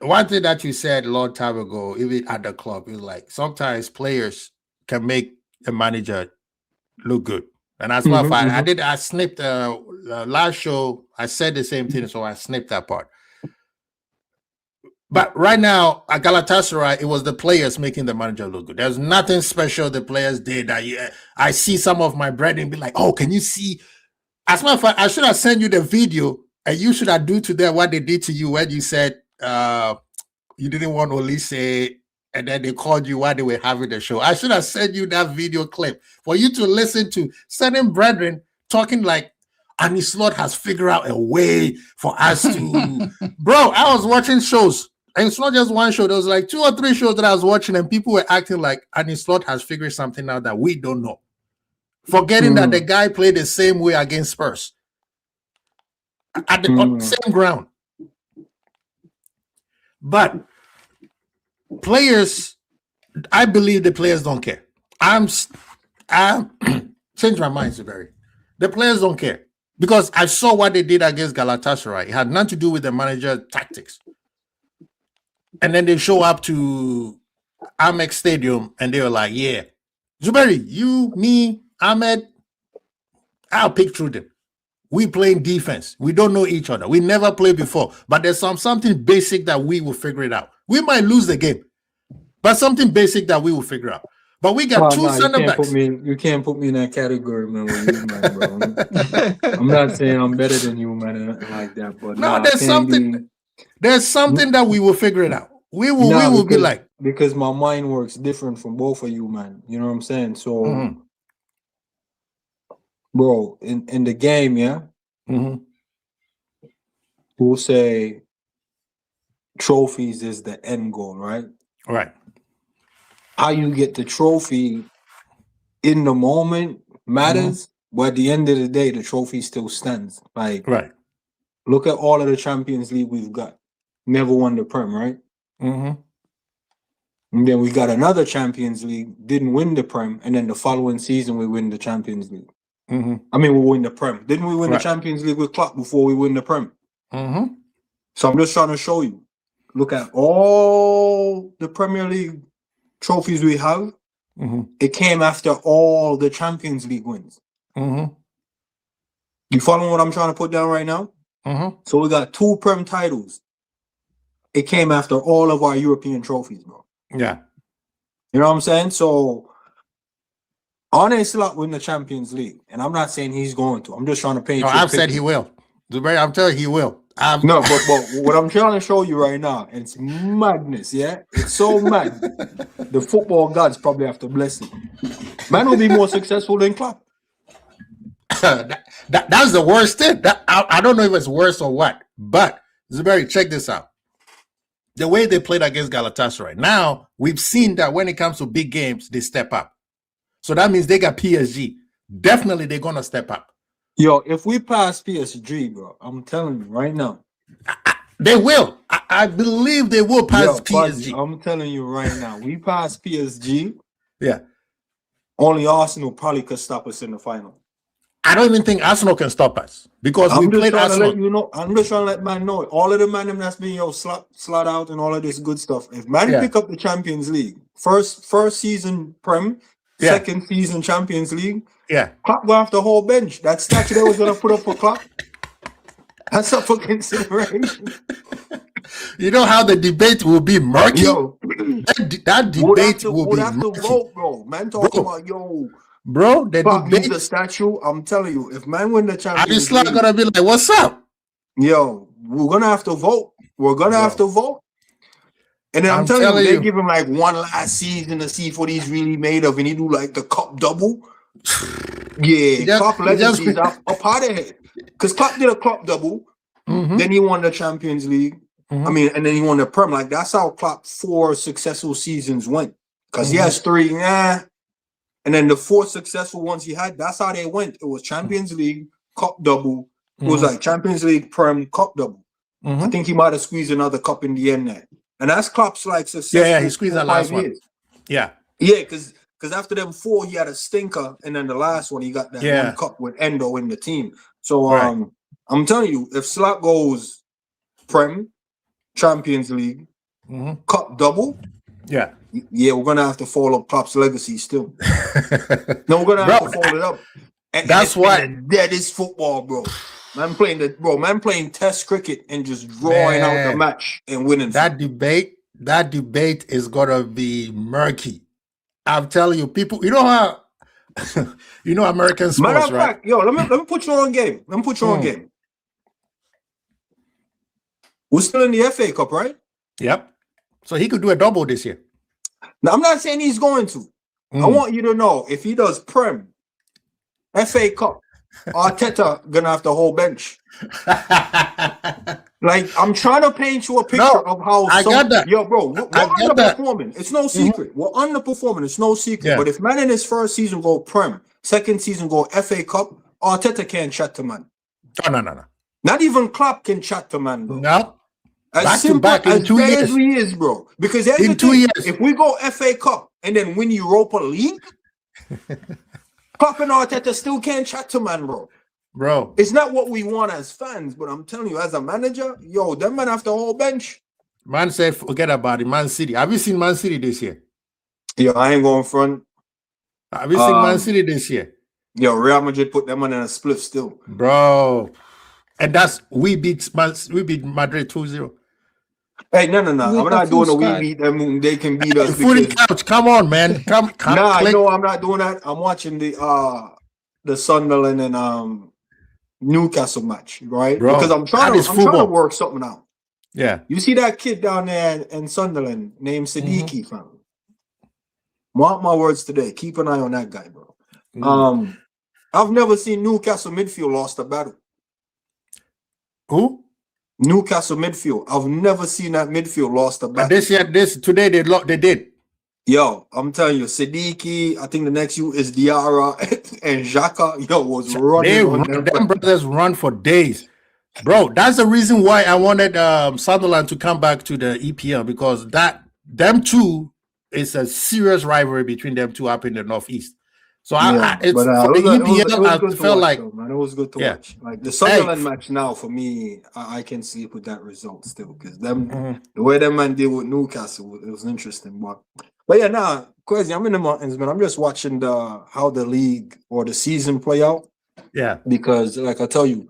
Speaker 1: One thing that you said a long time ago, even at the club, is like sometimes players can make a manager look good. And as a matter of fact, I snipped last show, I said the same thing, so I snipped that part. But right now, at Galatasaray, it was the players making the manager look good. There's nothing special the players did. I see some of my brethren be like, oh, can you see? As a matter of fact, I should have sent you the video, and you should have do to them what they did to you when you said you didn't want Olise, and then they called you while they were having the show. I should have sent you that video clip for you to listen to certain brethren talking like Arne Slot has figured out a way for us to... Bro, I was watching shows, and it's not just one show. There was like 2 or 3 shows that I was watching, and people were acting like Arne Slot has figured something out that we don't know. Forgetting that the guy played the same way against Spurs. At the same ground. But players, I believe the players don't care. I'm change my mind, Zuberi. The players don't care because I saw what they did against Galatasaray. It had nothing to do with the manager's tactics. And then they show up to Amex Stadium and they were like, yeah, Zuberi, you, me, Ahmed, I'll pick through them. We playing defense. We don't know each other. We never played before. But there's something basic that we will figure it out. We might lose the game, but something basic that we will figure out. But we got two center backs.
Speaker 3: You can't put me in that category, man, with you, man, bro. I'm not saying I'm better than you, man, or nothing like that. But
Speaker 1: no, there's something. There's something that we will figure it out. We will be like,
Speaker 3: because my mind works different from both of you, man. You know what I'm saying? So, bro, in the game, yeah, we'll say trophies is the end goal, right?
Speaker 1: Right.
Speaker 3: How you get the trophy in the moment matters, but at the end of the day, the trophy still stands. Like,
Speaker 1: right.
Speaker 3: Look at all of the Champions League we've got. Never won the Prem, right? And then we got another Champions League, didn't win the Prem, and then the following season we win the Champions League. I mean, we win the Prem. Didn't we win the Champions League with Klopp before we win the Prem? So I'm just trying to show you. Look at all the Premier League trophies we have. It came after all the Champions League wins. You following what I'm trying to put down right now? So we got 2 Prem titles. It came after all of our European trophies, bro.
Speaker 1: Yeah.
Speaker 3: You know what I'm saying? So Arne Slot win the Champions League, and I'm not saying he's going to. I'm just trying to paint.
Speaker 1: No, I've said he will. Zubair, I'm telling you, he will.
Speaker 3: No, but what I'm trying to show you right now, it's madness, yeah? It's so mad. The football gods probably have to bless him. Man will be more successful than Klopp.
Speaker 1: That's the worst thing. I don't know if it's worse or what, but Zubair, check this out. The way they played against Galatasaray. Now, we've seen that when it comes to big games, they step up. So that means they got PSG. Definitely, they're going to step up.
Speaker 3: Yo, if we pass PSG, bro, I'm telling you right now.
Speaker 1: They will. I believe they will pass PSG.
Speaker 3: I'm telling you right now. We pass PSG.
Speaker 1: Yeah.
Speaker 3: Only Arsenal probably could stop us in the final.
Speaker 1: I don't even think Arsenal can stop us because we played Arsenal.
Speaker 3: I'm just trying to let man know. All of the man that's being slot out and all of this good stuff. If man pick up the Champions League, first season Prem, second season Champions League, Klopp will have the whole bench. That statue they was gonna put up for Klopp. That's up for consideration.
Speaker 1: You know how the debate will be murky?
Speaker 3: Yo,
Speaker 1: that debate will be
Speaker 3: have
Speaker 1: murky.
Speaker 3: to vote, bro. Man talking about
Speaker 1: the debate.
Speaker 3: The statue. I'm telling you, if man win the Champions
Speaker 1: League, gonna be like, "What's up?"
Speaker 3: Yo, we're gonna have to vote. We're gonna have to vote. And then I'm telling you, they give him like one last season to see what he's really made of, and he do like the cup double. Klopp legacy is up out of here. Because Klopp did a cup double, then he won the Champions League. I mean, and then he won the Prem. Like that's how Klopp 4 successful seasons went. Because he has 3, and then the 4 successful ones he had, that's how they went. It was Champions League, cup double. It was like Champions League, Prem, cup double. I think he might have squeezed another cup in the end there. And that's Klopp's like success.
Speaker 1: Yeah, he squeezed that last one. Yeah,
Speaker 3: because after them 4, he had a stinker, and then the last one he got that one cup with Endo in the team. So I'm telling you, if Slot goes Prem, Champions League, cup double, we're gonna have to follow Klopp's legacy still. No, we're gonna have to follow it up.
Speaker 1: That's why
Speaker 3: that is football, bro. Man playing test cricket and just drawing out the match and winning.
Speaker 1: That debate is gonna be murky. I'm telling you, people. You know how you know American sports,
Speaker 3: matter of
Speaker 1: right?
Speaker 3: fact, yo, let me put you on game. We're still in the FA Cup, right?
Speaker 1: Yep. So he could do a double this year.
Speaker 3: Now I'm not saying he's going to. I want you to know if he does Prem, FA Cup, Arteta gonna have the whole bench. Like I'm trying to paint you a picture of how
Speaker 1: I got that.
Speaker 3: Yo, bro, we're underperforming. It's no secret. We're underperforming. It's no secret. But if man in his first season go Prem, second season go FA Cup, Arteta can't chat to man.
Speaker 1: No.
Speaker 3: Not even Klopp can chat to man, bro.
Speaker 1: No.
Speaker 3: As simple as 2 years. He is, bro. Because in 2 years, if we go FA Cup and then win Europa League, Klopp and Arteta still can't chat to man, bro.
Speaker 1: Bro,
Speaker 3: it's not what we want as fans, but I'm telling you, as a manager, yo, them man have the whole bench.
Speaker 1: Man said, forget about it. Man City. Have you seen Man City this year?
Speaker 3: Yo, I ain't going front.
Speaker 1: Have you seen Man City this year?
Speaker 3: Yo, Real Madrid put them on in a split still,
Speaker 1: bro. And that's we beat Madrid 2-0.
Speaker 3: Hey, no. I'm not doing a we beat them. They can beat us.
Speaker 1: Fully couch. Come on, man. Come.
Speaker 3: Nah, no, I'm not doing that. I'm watching the Sunderland and Newcastle match, right?
Speaker 1: Bro,
Speaker 3: because I'm trying to work something out.
Speaker 1: Yeah.
Speaker 3: You see that kid down there in Sunderland named Siddiqui, fam. Mark my words today. Keep an eye on that guy, bro. I've never seen Newcastle midfield lost a battle.
Speaker 1: Who?
Speaker 3: Newcastle midfield. I've never seen that midfield lost a battle.
Speaker 1: Today they did.
Speaker 3: Yo, I'm telling you, Siddiqui, I think the next you is Diarra and Xhaka, yo, was running.
Speaker 1: Them brothers run for days. Bro, that's the reason why I wanted Sunderland to come back to the EPL, because them two is a serious rivalry between them two up in the Northeast. So it felt like
Speaker 3: it was good to watch. Like the Sunderland match now, for me, I can sleep with that result still, because the way them man deal with Newcastle, it was interesting. But yeah, crazy. I'm in the mountains, man. I'm just watching how the league or the season play out.
Speaker 1: Yeah,
Speaker 3: because like I tell you,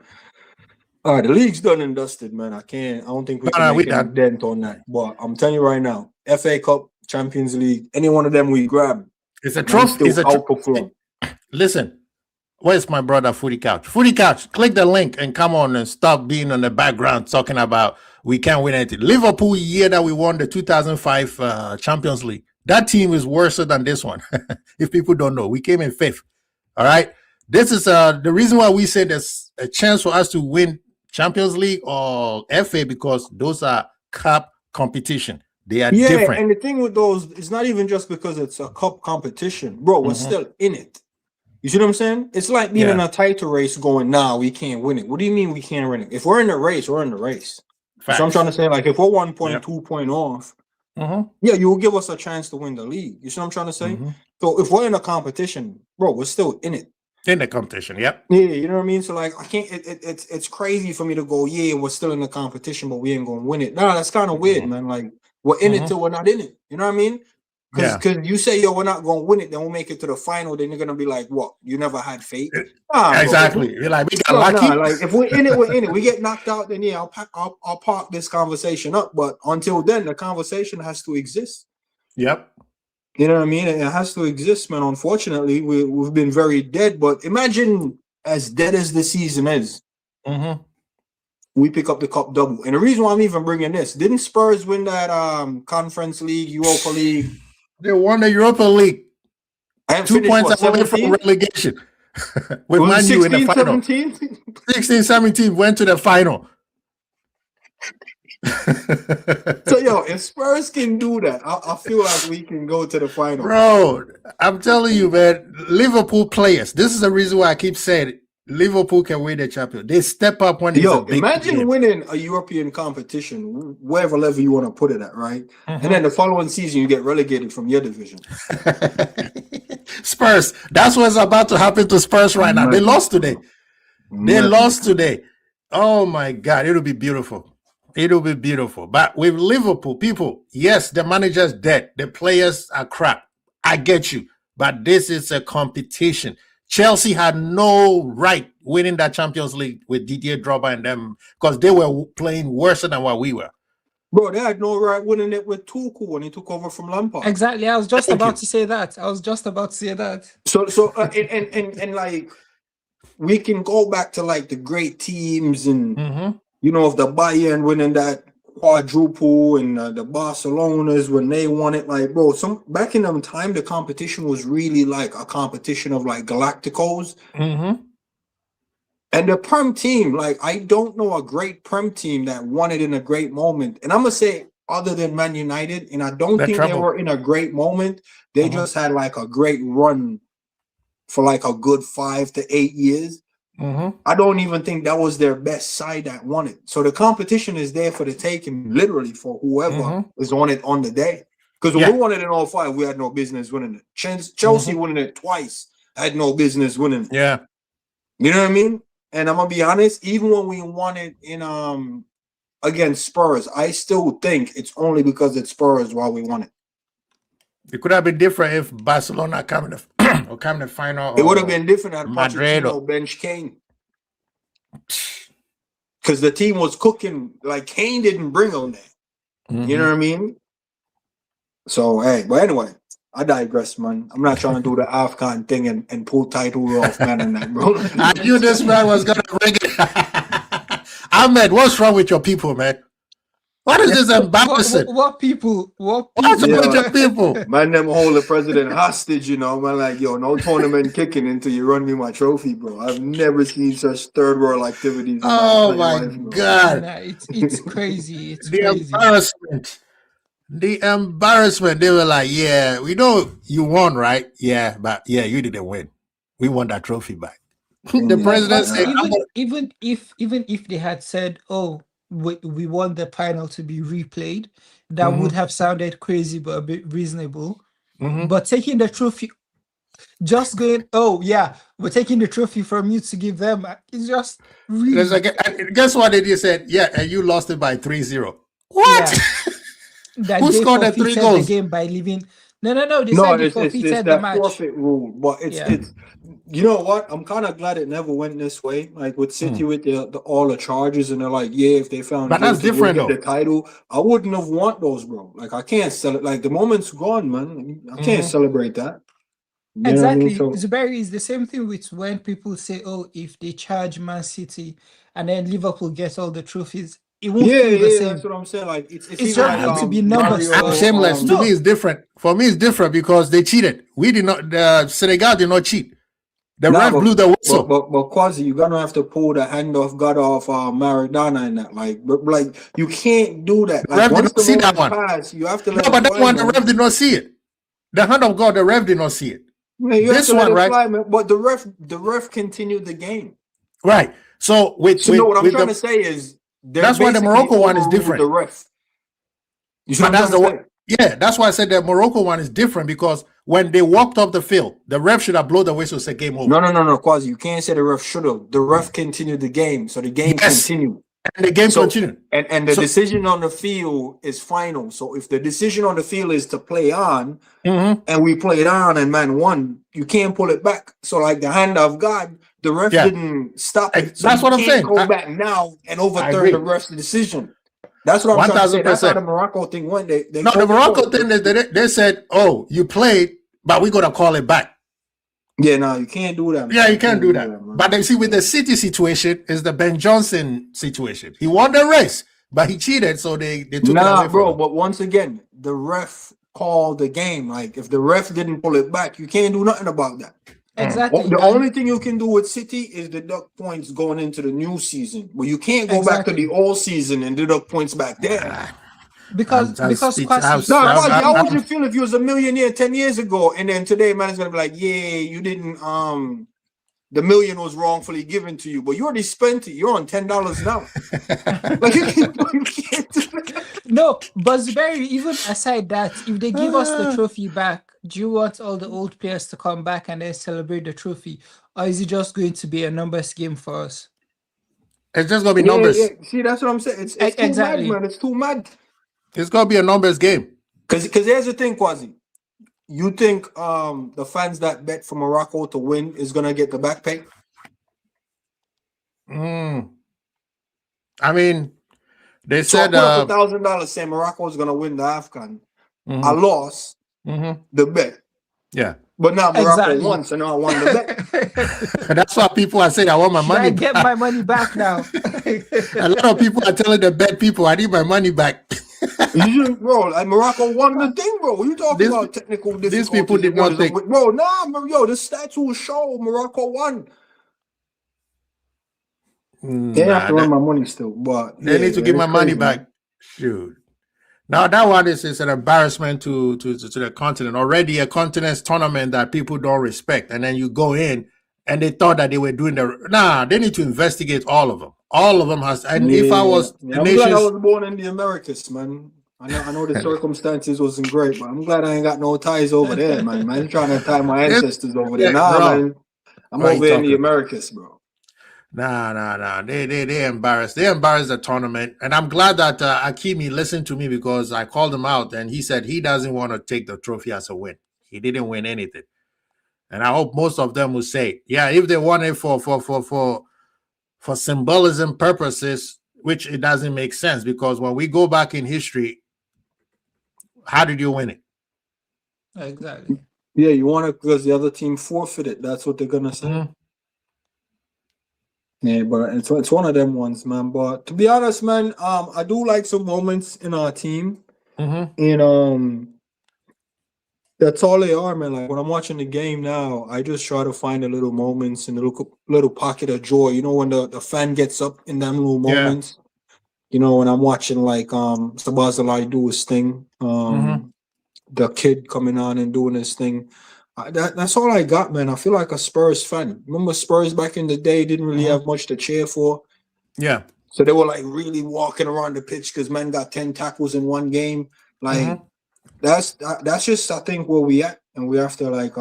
Speaker 3: the league's done and dusted, man. I don't think we can make a dent on that. But I'm telling you right now, FA Cup, Champions League, any one of them we grab,
Speaker 1: it's a trophy. listen, where's my brother Footy Couch? Footy Couch, click the link and come on and stop being on the background talking about we can't win anything. Liverpool, year that we won the 2005 Champions League, that team is worse than this one. If people don't know, we came in 5th. All right. This is the reason why we say there's a chance for us to win Champions League or FA, because those are cup competition. They are different.
Speaker 3: And the thing with those, it's not even just because it's a cup competition, bro. We're still in it. You see what I'm saying? It's like being in a title race going, nah, we can't win it. What do you mean we can't win it? If we're in the race, we're in the race. So I'm trying to say, like, if we're 1 point, 2 point off, yeah, you will give us a chance to win the league. You see what I'm trying to say? So if we're in a competition, bro, we're still in it.
Speaker 1: In the competition, yep.
Speaker 3: Yeah, you know what I mean? So, like, I can't, it's crazy for me to go, yeah, we're still in the competition, but we ain't going to win it. Nah, that's kind of weird, man. Like, we're in it till we're not in it. You know what I mean? Because you say, yo, we're not going to win it, then we'll make it to the final, then you're going to be like, what? You never had faith? Nah,
Speaker 1: exactly.
Speaker 3: Bro.
Speaker 1: You're like, we got lucky.
Speaker 3: Nah, like, if we're in it, we're in it. We get knocked out, then yeah, I'll park this conversation up. But until then, the conversation has to exist.
Speaker 1: Yep.
Speaker 3: You know what I mean? It has to exist, man. Unfortunately, we've been very dead. But imagine as dead as the season is, we pick up the cup double. And the reason why I'm even bringing this, didn't Spurs win that Conference League, Europa League?
Speaker 1: They won the Europa League. 2 points away from relegation. With Man U in the final. 16-17 went to the final.
Speaker 3: So, yo, if Spurs can do that, I feel like we can go to the final.
Speaker 1: Bro, I'm telling you, man, Liverpool players, this is the reason why I keep saying Liverpool can win the champion. They step up when it's a big
Speaker 3: imagine
Speaker 1: game.
Speaker 3: winning a European competition, wherever level you want to put it at, right? And then the following season, you get relegated from your division.
Speaker 1: Spurs, that's what's about to happen to Spurs right now. They lost today. They lost today. Oh, my God. It'll be beautiful. It'll be beautiful. But with Liverpool, people, yes, the manager's dead. The players are crap. I get you. But this is a competition. Chelsea had no right winning that Champions League with Didier Drogba and them because they were playing worse than what we were.
Speaker 3: Bro, they had no right winning it with Tuchel when he took over from Lampard.
Speaker 2: Exactly. I was just about to say that. So
Speaker 3: and like we can go back to like the great teams and you know, of the Bayern winning that quadruple and the Barcelonas when they won it, like, bro, back in them time the competition was really like a competition of like Galacticos. And the Prem team, like, I don't know a great Prem team that won it in a great moment. And I'm gonna say other than Man United, and I don't think they were in a great moment. They just had like a great run for like a good 5 to 8 years. I don't even think that was their best side that won it. So the competition is there for the taking, literally, for whoever is on it on the day. Because when we won it in 05, we had no business winning it. Chelsea winning it twice, had no business winning it.
Speaker 1: Yeah.
Speaker 3: You know what I mean? And I'm gonna be honest, even when we won it in against Spurs, I still think it's only because it's Spurs why we won it.
Speaker 1: It could have been different if Barcelona came in the final.
Speaker 3: It would have been different at
Speaker 1: Madrid
Speaker 3: or bench Kane. Because the team was cooking, like Kane didn't bring on that. You know what I mean? So, hey, but anyway, I digress, man. I'm not trying to do the AFCON thing and pull title off, man, and that, bro.
Speaker 1: I knew this man was going to bring it. Ahmed, what's wrong with your people, man? What is this embarrassing?
Speaker 2: What people?
Speaker 1: What's with your people?
Speaker 3: Man, them hold the president hostage, you know. Man, like, yo, no tournament kicking until you run me my trophy, bro. I've never seen such third world activities.
Speaker 1: Oh my God.
Speaker 2: Nah, it's crazy. It's
Speaker 1: the
Speaker 2: crazy.
Speaker 1: Embarrassment. The embarrassment. They were like, yeah, we know you won, right? Yeah, but yeah, you didn't win. We won that trophy back. The president said,
Speaker 2: even if they had said, oh, we want the final to be replayed, that would have sounded crazy but a bit reasonable. But taking the trophy, just going, oh yeah, we're taking the trophy from you to give them, it's just really...
Speaker 1: guess what they just said? Yeah, and you lost it by 3-0. What?
Speaker 2: Yeah. That
Speaker 1: who scored the 3 goals?
Speaker 2: The game by leaving. No. They said they forfeited the match.
Speaker 3: Forfeit rule, but it's you know what? I'm kind of glad it never went this way. Like with City with all the charges, and they're like, yeah, if they found,
Speaker 1: but that's different though.
Speaker 3: The title, I wouldn't have want those, bro. Like I can't sell it. Like the moment's gone, man. I can't celebrate that. You know what I mean?
Speaker 2: Exactly.
Speaker 3: So
Speaker 2: Zuberi is the same thing with when people say, oh, if they charge Man City and then Liverpool gets all the trophies, it won't
Speaker 3: yeah,
Speaker 2: feel the
Speaker 3: yeah, that's
Speaker 2: same.
Speaker 3: what I'm saying. Like it's
Speaker 2: It's
Speaker 3: even
Speaker 2: just
Speaker 3: like
Speaker 2: going to be
Speaker 1: I'm,
Speaker 2: numbers to
Speaker 1: I'm
Speaker 2: us.
Speaker 1: shameless. To
Speaker 2: No.
Speaker 1: me, it's different. For me, it's different because they cheated. We did not. Senegal did not cheat. The
Speaker 3: Nah,
Speaker 1: ref blew the whistle.
Speaker 3: but Quasi, you're gonna have to pull the hand off God off Maradona and that. Like you can't do that.
Speaker 1: The
Speaker 3: Like
Speaker 1: ref did
Speaker 3: once
Speaker 1: not
Speaker 3: the
Speaker 1: see that
Speaker 3: moment
Speaker 1: one.
Speaker 3: pass, you have to
Speaker 1: No,
Speaker 3: let it
Speaker 1: but that
Speaker 3: fly,
Speaker 1: one, the
Speaker 3: man.
Speaker 1: ref did not see it. The hand of God, the ref did not see it.
Speaker 3: Man, you have
Speaker 1: This
Speaker 3: to let
Speaker 1: one,
Speaker 3: it
Speaker 1: right?
Speaker 3: fly, man. But the ref continued the game.
Speaker 1: Right. So
Speaker 3: So no, what I'm
Speaker 1: with
Speaker 3: trying
Speaker 1: the,
Speaker 3: to say is they're
Speaker 1: that's why the
Speaker 3: basically
Speaker 1: Morocco one is
Speaker 3: overruled
Speaker 1: different.
Speaker 3: the ref. You see
Speaker 1: But
Speaker 3: what I'm
Speaker 1: that's
Speaker 3: trying
Speaker 1: the
Speaker 3: to
Speaker 1: one.
Speaker 3: say?
Speaker 1: Yeah, that's why I said the Morocco one is different because when they walked off the field, the ref should have blown the whistle, say game over.
Speaker 3: No, Quasi. You can't say the ref should have. The ref continued the game, so the game
Speaker 1: Yes.
Speaker 3: continued.
Speaker 1: And the game
Speaker 3: So-
Speaker 1: continued.
Speaker 3: And the
Speaker 1: So-
Speaker 3: decision on the field is final. So if the decision on the field is to play on,
Speaker 1: Mhm.
Speaker 3: and we played on and man won, you can't pull it back. So like the hand of God, the ref
Speaker 1: Yeah.
Speaker 3: didn't stop it. So
Speaker 1: That's
Speaker 3: you
Speaker 1: what I'm
Speaker 3: can't
Speaker 1: saying.
Speaker 3: Go back now and overturn
Speaker 1: agree.
Speaker 3: the ref's decision. That's what I'm trying to say. That's how
Speaker 1: 1000%.
Speaker 3: the Morocco thing went. They
Speaker 1: No, the Morocco
Speaker 3: overruled.
Speaker 1: thing, they said, oh, you played, but we're going to call it back.
Speaker 3: Yeah, no, you can't do that. Man.
Speaker 1: Yeah, you can't do that.
Speaker 3: man.
Speaker 1: But they see with the City situation is the Ben Johnson situation. He won the race, but he cheated, so they took it away
Speaker 3: Nah,
Speaker 1: from
Speaker 3: bro.
Speaker 1: him.
Speaker 3: But once again, the ref called the game. Like if the ref didn't pull it back, you can't do nothing about that.
Speaker 2: Exactly.
Speaker 3: The
Speaker 2: And
Speaker 3: only thing you can do with City is deduct points going into the new season. But you can't go back to
Speaker 2: Exactly.
Speaker 3: the old season and deduct points back there.
Speaker 2: because
Speaker 1: I'm
Speaker 2: Kwasi,
Speaker 3: No,
Speaker 1: I'm-
Speaker 3: Quasi, how
Speaker 1: I'm-
Speaker 3: would you feel if you was a millionaire 10 years ago and then today man is gonna be like, yeah, you didn't the million was wrongfully given to you, but you already spent it. You're on $10 now. Like you can't do that.
Speaker 2: no, but Zuberi, even aside that, if they give us the trophy back, do you want all the old players to come back and then celebrate the trophy? Or is it just going to be a numbers game for us?
Speaker 1: It's just going to be numbers.
Speaker 3: Yeah. See, that's what I'm saying. It's too
Speaker 2: Exactly.
Speaker 3: mad, man. It's too mad.
Speaker 1: It's going to be a numbers game.
Speaker 3: Because here's the thing, Quasi. You think the fans that bet for Morocco to win is gonna get the back pay?
Speaker 1: I mean, they
Speaker 3: So I
Speaker 1: said
Speaker 3: put up $1,000 saying Morocco is gonna win the AFCON.
Speaker 1: mhm,
Speaker 3: I lost
Speaker 1: mhm.
Speaker 3: the bet,
Speaker 1: Yeah.
Speaker 3: but now Morocco
Speaker 2: Exactly.
Speaker 3: won, so now I won the bet.
Speaker 1: That's why people are saying I want my
Speaker 2: Should
Speaker 1: money
Speaker 2: I get
Speaker 1: back.
Speaker 2: my money back now?
Speaker 1: A lot of people are telling the bad people I need my money back.
Speaker 3: You should, bro, like Morocco won the thing, bro. What you talking
Speaker 1: This-
Speaker 3: about technical difficulties?
Speaker 1: these people did not think.
Speaker 3: Bro, nah, yo, the stats will show Morocco won. They have to run my money still, but
Speaker 1: They need to give
Speaker 3: it's
Speaker 1: my money
Speaker 3: crazy, man.
Speaker 1: back. Shoot. Now that one is an embarrassment to the continent. Already a continent's tournament that people don't respect, and then you go in and they thought that they were doing they need to investigate all of them. All of them has. And if I was the
Speaker 3: I'm glad I
Speaker 1: nations,
Speaker 3: was born in the Americas, man. I know the circumstances wasn't great, but I'm glad I ain't got no ties over there, man. Man, trying to tie my ancestors over there. Nah,
Speaker 1: bro.
Speaker 3: man. I'm
Speaker 1: What are you
Speaker 3: over in the
Speaker 1: talking
Speaker 3: Americas, bro.
Speaker 1: nah. They embarrassed. They embarrassed the tournament, and I'm glad that Hakimi listened to me because I called him out, and he said he doesn't want to take the trophy as a win. He didn't win anything, and I hope most of them will say, yeah, if they won it for symbolism purposes, which it doesn't make sense because when we go back in history, how did you win it?
Speaker 2: Exactly.
Speaker 3: Yeah, you want it because the other team forfeited. That's what they're gonna say.
Speaker 1: Mhm.
Speaker 3: Yeah, but it's one of them ones, man. But to be honest, man, I do like some moments in our team, and that's all they are, man. Like when I'm watching the game now, I just try to find the little moments and the little pocket of joy. You know, when the fan gets up in them little
Speaker 1: Yeah.
Speaker 3: moments. You know, when I'm watching like Sabazalai do his thing, the kid coming on and doing his thing. That's all I got, man. I feel like a Spurs fan. Remember Spurs back in the day didn't really have much to cheer for.
Speaker 1: Yeah.
Speaker 3: So they were like really walking around the pitch because man got 10 tackles in one game. Like that's just I think where we at, and we have to like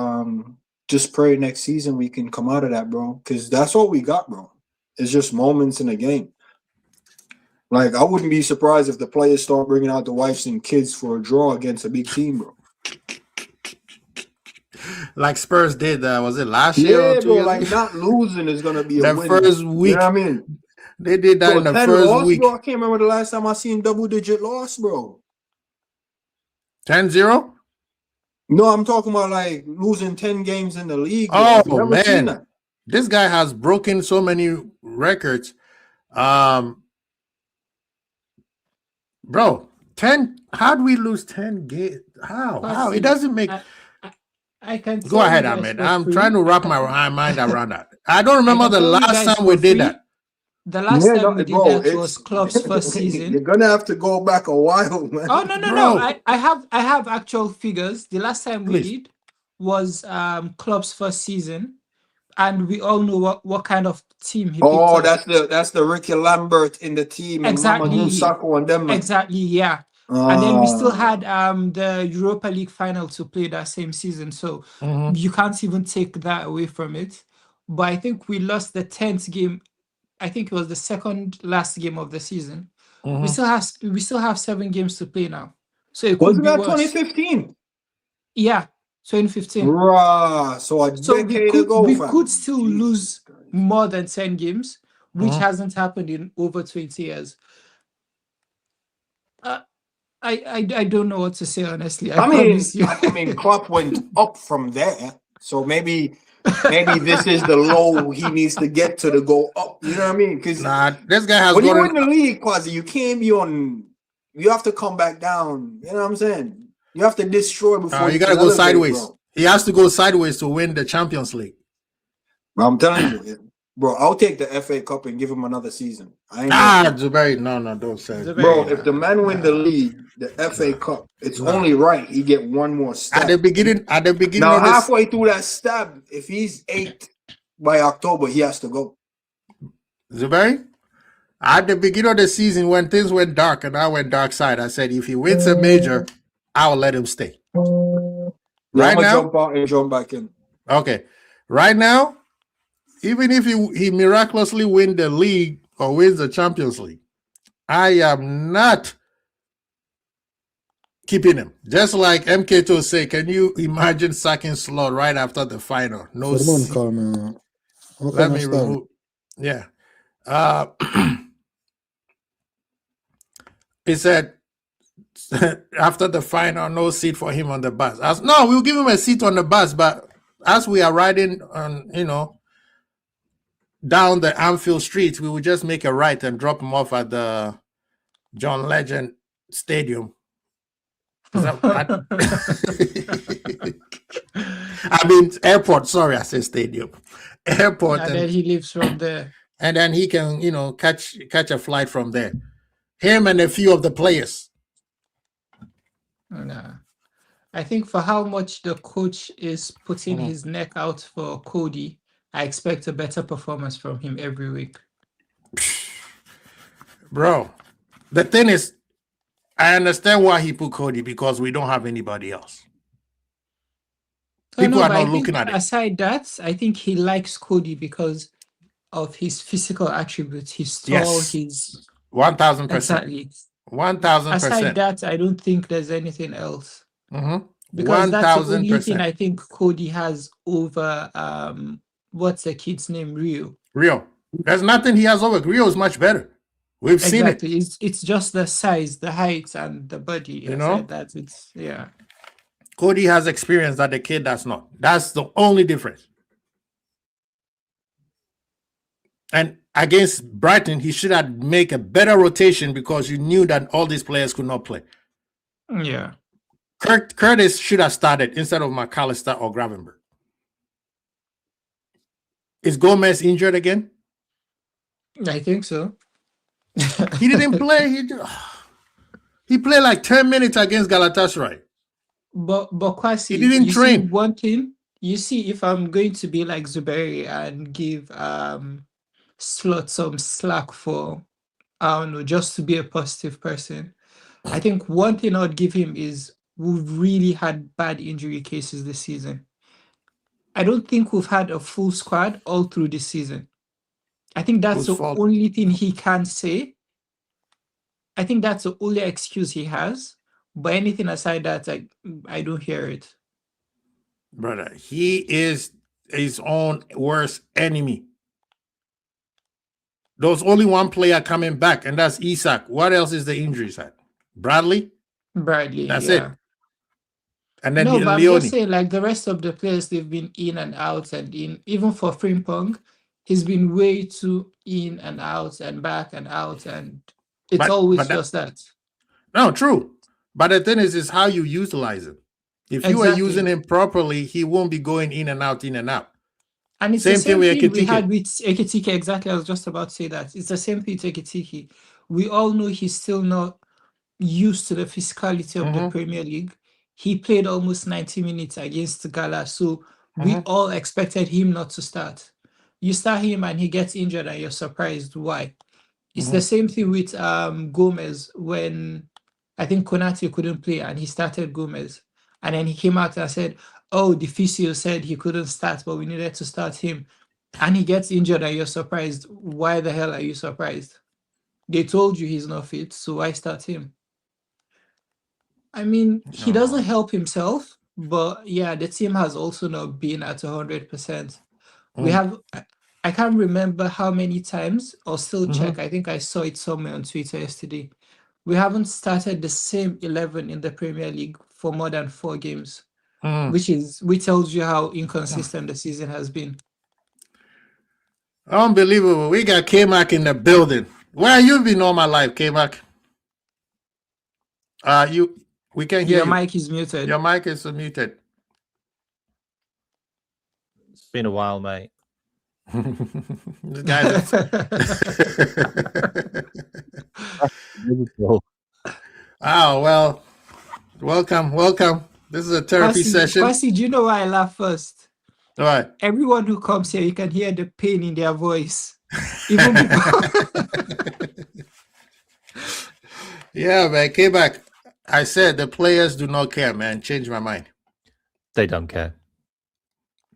Speaker 3: just pray next season we can come out of that, bro. Because that's what we got, bro. It's just moments in the game. Like I wouldn't be surprised if the players start bringing out the wives and kids for a draw against a big team, bro.
Speaker 1: Like Spurs did, was it last year or
Speaker 3: Yeah,
Speaker 1: 2
Speaker 3: bro.
Speaker 1: years
Speaker 3: Like
Speaker 1: ago?
Speaker 3: not losing is gonna be a
Speaker 1: The
Speaker 3: win.
Speaker 1: first
Speaker 3: You
Speaker 1: week.
Speaker 3: know what I mean?
Speaker 1: They did that
Speaker 3: Bro,
Speaker 1: in the
Speaker 3: 10
Speaker 1: first
Speaker 3: loss,
Speaker 1: week.
Speaker 3: bro. I can't remember the last time I seen double-digit loss, bro.
Speaker 1: 10-0?
Speaker 3: No, I'm talking about like losing 10 games in the league. Bro.
Speaker 1: Oh
Speaker 3: I've never seen
Speaker 1: man,
Speaker 3: that.
Speaker 1: this guy has broken so many records. Bro, 10. How do we lose 10 games? How? It doesn't make.
Speaker 2: I can
Speaker 1: Go
Speaker 2: tell
Speaker 1: ahead,
Speaker 2: you guys
Speaker 1: Ahmed.
Speaker 2: for
Speaker 1: I'm
Speaker 2: free.
Speaker 1: trying to
Speaker 2: I
Speaker 1: wrap
Speaker 2: can,
Speaker 1: my mind around that. I don't
Speaker 2: I
Speaker 1: remember
Speaker 2: can
Speaker 1: the
Speaker 2: tell you
Speaker 1: last
Speaker 2: guys
Speaker 1: time we
Speaker 2: for
Speaker 1: did
Speaker 2: free.
Speaker 1: that.
Speaker 2: The last time we did that was Klopp's first
Speaker 3: you're
Speaker 2: season.
Speaker 3: gonna have to go back a while, man.
Speaker 2: Oh no.
Speaker 1: Bro.
Speaker 2: I have actual figures. The last time we
Speaker 1: Please.
Speaker 2: did was Klopp's first season, and we all know what kind of team he picked
Speaker 3: Oh,
Speaker 2: up.
Speaker 3: that's the Ricky Lambert in the team and
Speaker 2: Exactly.
Speaker 3: Mamadou Sakho and them. Man.
Speaker 2: Exactly, yeah. And then we still had the Europa League final to play that same season, so you can't even take that away from it. But I think we lost the 10th game. I think it was the second last game of the season. We still have 7 games to play now, so it could
Speaker 3: Wasn't
Speaker 2: be
Speaker 3: that
Speaker 2: worse.
Speaker 3: 2015?
Speaker 2: Yeah, 2015.
Speaker 3: Rah, so a
Speaker 2: So
Speaker 3: decade ago,
Speaker 2: we
Speaker 3: fam.
Speaker 2: could still
Speaker 3: Jesus
Speaker 2: lose
Speaker 3: Christ.
Speaker 2: more than 10 games, which hasn't happened in over 20 years. I don't know what to say, honestly. I promise you.
Speaker 3: I mean, Klopp went up from there, so maybe this is the low he needs to get to go up. You know what I mean? Because
Speaker 1: Nah, this guy has
Speaker 3: when you
Speaker 1: gotten.
Speaker 3: win the league, Quasi, you can't be on. You have to come back down. You know what I'm saying? You have to destroy before
Speaker 1: You gotta
Speaker 3: can
Speaker 1: go
Speaker 3: elevate,
Speaker 1: sideways.
Speaker 3: bro.
Speaker 1: He has to go sideways to win the Champions League.
Speaker 3: I'm telling you, bro. I'll take the FA Cup and give him another season. I ain't gonna-
Speaker 1: Zubair, no, don't say.
Speaker 2: Zubair,
Speaker 3: Bro, if the man win the league, the FA Cup, it's only right he get one more step.
Speaker 1: At the beginning
Speaker 3: Now,
Speaker 1: of this,
Speaker 3: halfway through that stab, if he's 8 by October, he has to go.
Speaker 1: Zubair, at the beginning of the season when things went dark and I went dark side, I said if he wins a major, I'll let him stay.
Speaker 3: Right
Speaker 1: Right now,
Speaker 3: jump out and jump back in.
Speaker 1: okay. Right now, even if he miraculously win the league or wins the Champions League, I am not keeping him. Just like MK2 say, can you imagine sacking Slot right after the final? No, let me remove. Yeah. He said after the final, no seat for him on the bus. No, we'll give him a seat on the bus, but as we are riding on, down the Anfield Street, we will just make a right and drop him off at the John Legend Stadium. I mean airport. Sorry, I said stadium. Airport,
Speaker 2: and then he leaves from there.
Speaker 1: And then he can, catch a flight from there. Him and a few of the players.
Speaker 2: No. I think for how much the coach is putting his neck out for Cody, I expect a better performance from him every week.
Speaker 1: Bro, the thing is, I understand why he put Cody because we don't have anybody else. People are not looking at it.
Speaker 2: Aside that, I think he likes Cody because of his physical attributes. He's tall,
Speaker 1: Yes.
Speaker 2: he's
Speaker 1: 1,000%.
Speaker 2: exactly.
Speaker 1: 1,000%.
Speaker 2: Aside that, I don't think there's anything else.
Speaker 1: Mm-hmm.
Speaker 2: Because that's the only thing
Speaker 1: 1,000%.
Speaker 2: I think Cody has over what's the kid's name?
Speaker 1: Rio. There's nothing he has over. Rio is much better. We've seen it.
Speaker 2: Exactly. It's just the size, the height, and the body.
Speaker 1: You know?
Speaker 2: That it's yeah.
Speaker 1: Cody has experience that the kid does not. That's the only difference. And against Brighton, he should have made a better rotation because you knew that all these players could not play.
Speaker 2: Yeah.
Speaker 1: Curtis should have started instead of McAllister or Gravenberg. Is Gomez injured again?
Speaker 2: I think so.
Speaker 1: He didn't play. He played like 10 minutes against Galatasaray.
Speaker 2: But Kwasi,
Speaker 1: He didn't train.
Speaker 2: See one thing, you see, if I'm going to be like Zubairi and give Slot some slack for, I don't know, just to be a positive person, I think one thing I'd give him is we've really had bad injury cases this season. I don't think we've had a full squad all through this season. I think that's
Speaker 1: Whose
Speaker 2: the
Speaker 1: fault?
Speaker 2: only thing he can say. I think that's the only excuse he has. But anything aside that, I don't hear it.
Speaker 1: Brother, he is his own worst enemy. There's only one player coming back, and that's Isak. What else is the injuries at? Bradley?
Speaker 2: Bradley.
Speaker 1: That's
Speaker 2: yeah.
Speaker 1: it. And then
Speaker 2: No, but I'm
Speaker 1: Leone.
Speaker 2: just saying, like the rest of the players, they've been in and out and in. Even for Frimpong, he's been way too in and out and back and out, and it's always just that.
Speaker 1: No, true. But the thing is how you utilize it. If you were using him properly, he won't be going in and out, in and out.
Speaker 2: And it's
Speaker 1: Same
Speaker 2: the same
Speaker 1: thing
Speaker 2: thing
Speaker 1: with
Speaker 2: we had
Speaker 1: Ekitike.
Speaker 2: with Ekitike. Exactly, I was just about to say that. It's the same thing with Ekitike. We all know he's still not used to the physicality of the Premier League. He played almost 90 minutes against Gala, so we all expected him not to start. You start him and he gets injured and you're surprised why. It's the same thing with Gomez when I think Konate couldn't play and he started Gomez. And then he came out and said, oh, the physio said he couldn't start, but we needed to start him. And he gets injured and you're surprised. Why the hell are you surprised? They told you he's not fit, so why start him? I mean, he doesn't help himself, but yeah, the team has also not been at 100%. We have, I can't remember how many times, or still check. I think I saw it somewhere on Twitter yesterday. We haven't started the same 11 in the Premier League for more than 4 games, which tells you how inconsistent the season has been.
Speaker 1: Unbelievable. We got K-Mac in the building. Where you been all my life, K-Mac? We can't hear
Speaker 2: Your
Speaker 1: you.
Speaker 2: mic is muted.
Speaker 1: Your mic is muted.
Speaker 4: It's been a while, mate.
Speaker 1: This guy's Oh, well, welcome. This is a therapy session.
Speaker 2: Kwasi, do you know why I laugh first?
Speaker 1: All right.
Speaker 2: Everyone who comes here, you can hear the pain in their voice. Even before.
Speaker 1: Yeah, man. Came back. I said the players do not care, man. Change my mind.
Speaker 4: They don't care.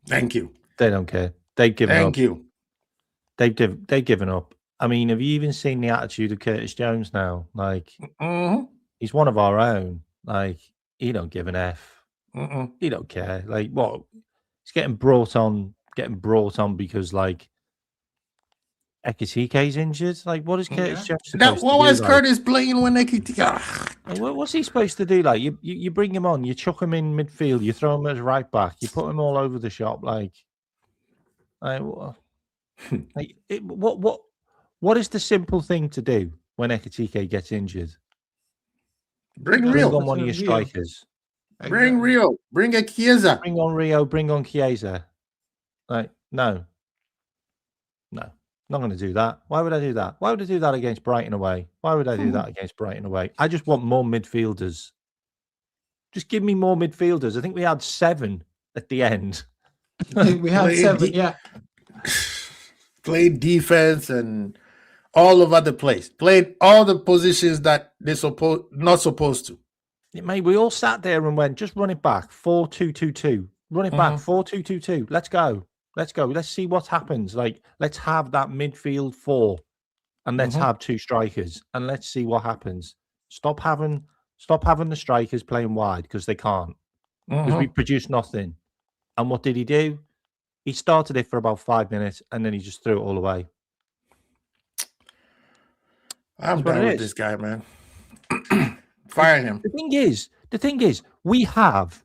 Speaker 1: Thank you.
Speaker 4: They don't care. They've given up.
Speaker 1: Thank you.
Speaker 4: They've given up. I mean, have you even seen the attitude of Curtis Jones now? Like, he's one of our own. Like, he don't give an F. He don't care. Like, what? He's getting brought on because, like, Ekitike's injured. Like, what is Curtis Jones supposed to do?
Speaker 1: What was
Speaker 4: like?
Speaker 1: Curtis playing when Ekitike?
Speaker 4: What's he supposed to do? Like, you bring him on, you chuck him in midfield, you throw him as right back, you put him all over the shop. Like what is the simple thing to do when Ekitike gets injured?
Speaker 1: Bring
Speaker 4: Bring
Speaker 1: Rio.
Speaker 4: on one of your strikers.
Speaker 1: Bring Rio. Bring a Chiesa.
Speaker 4: Bring on Rio. Bring on Chiesa. Like, no. Not going to do that. Why would I do that? Why would I do that against Brighton away? Why would I do that against Brighton away? I just want more midfielders. Just give me more midfielders. I think we had 7 at the end.
Speaker 2: We had 7, yeah.
Speaker 1: Played defense and all over the place. Played all the positions that they're not supposed to.
Speaker 4: Mate, we all sat there and went, just run it back. 4-2-2-2. Run it back. 4-2-2-2. Let's go. Let's go. Let's see what happens. Like, let's have that midfield 4 and let's have 2 strikers and let's see what happens. Stop having the strikers playing wide because they can't. Because we produced nothing. And what did he do? He started it for about 5 minutes and then he just threw it all away.
Speaker 1: I'm done with this guy, man. Fire him.
Speaker 4: The thing is, we have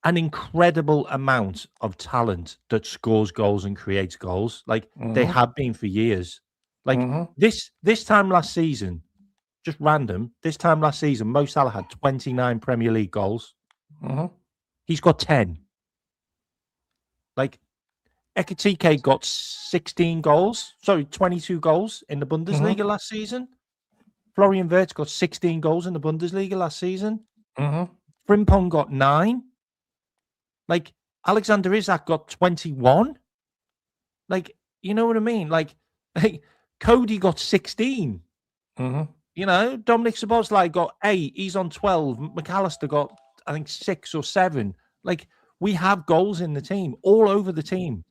Speaker 4: an incredible amount of talent that scores goals and creates goals. Like they have been for years. Like this time last season, just random. This time last season, Mo Salah had 29 Premier League goals. He's got 10. Like Ekitike got 22 goals in the Bundesliga last season. Florian Wirtz got 16 goals in the Bundesliga last season. Frimpong got 9. Like, Alexander Isak got 21. Like, you know what I mean? Like Cody got 16. You know, Dominic Szoboszlai got 8. He's on 12. McAllister got, I think, 6 or 7. Like, we have goals in the team, all over the team.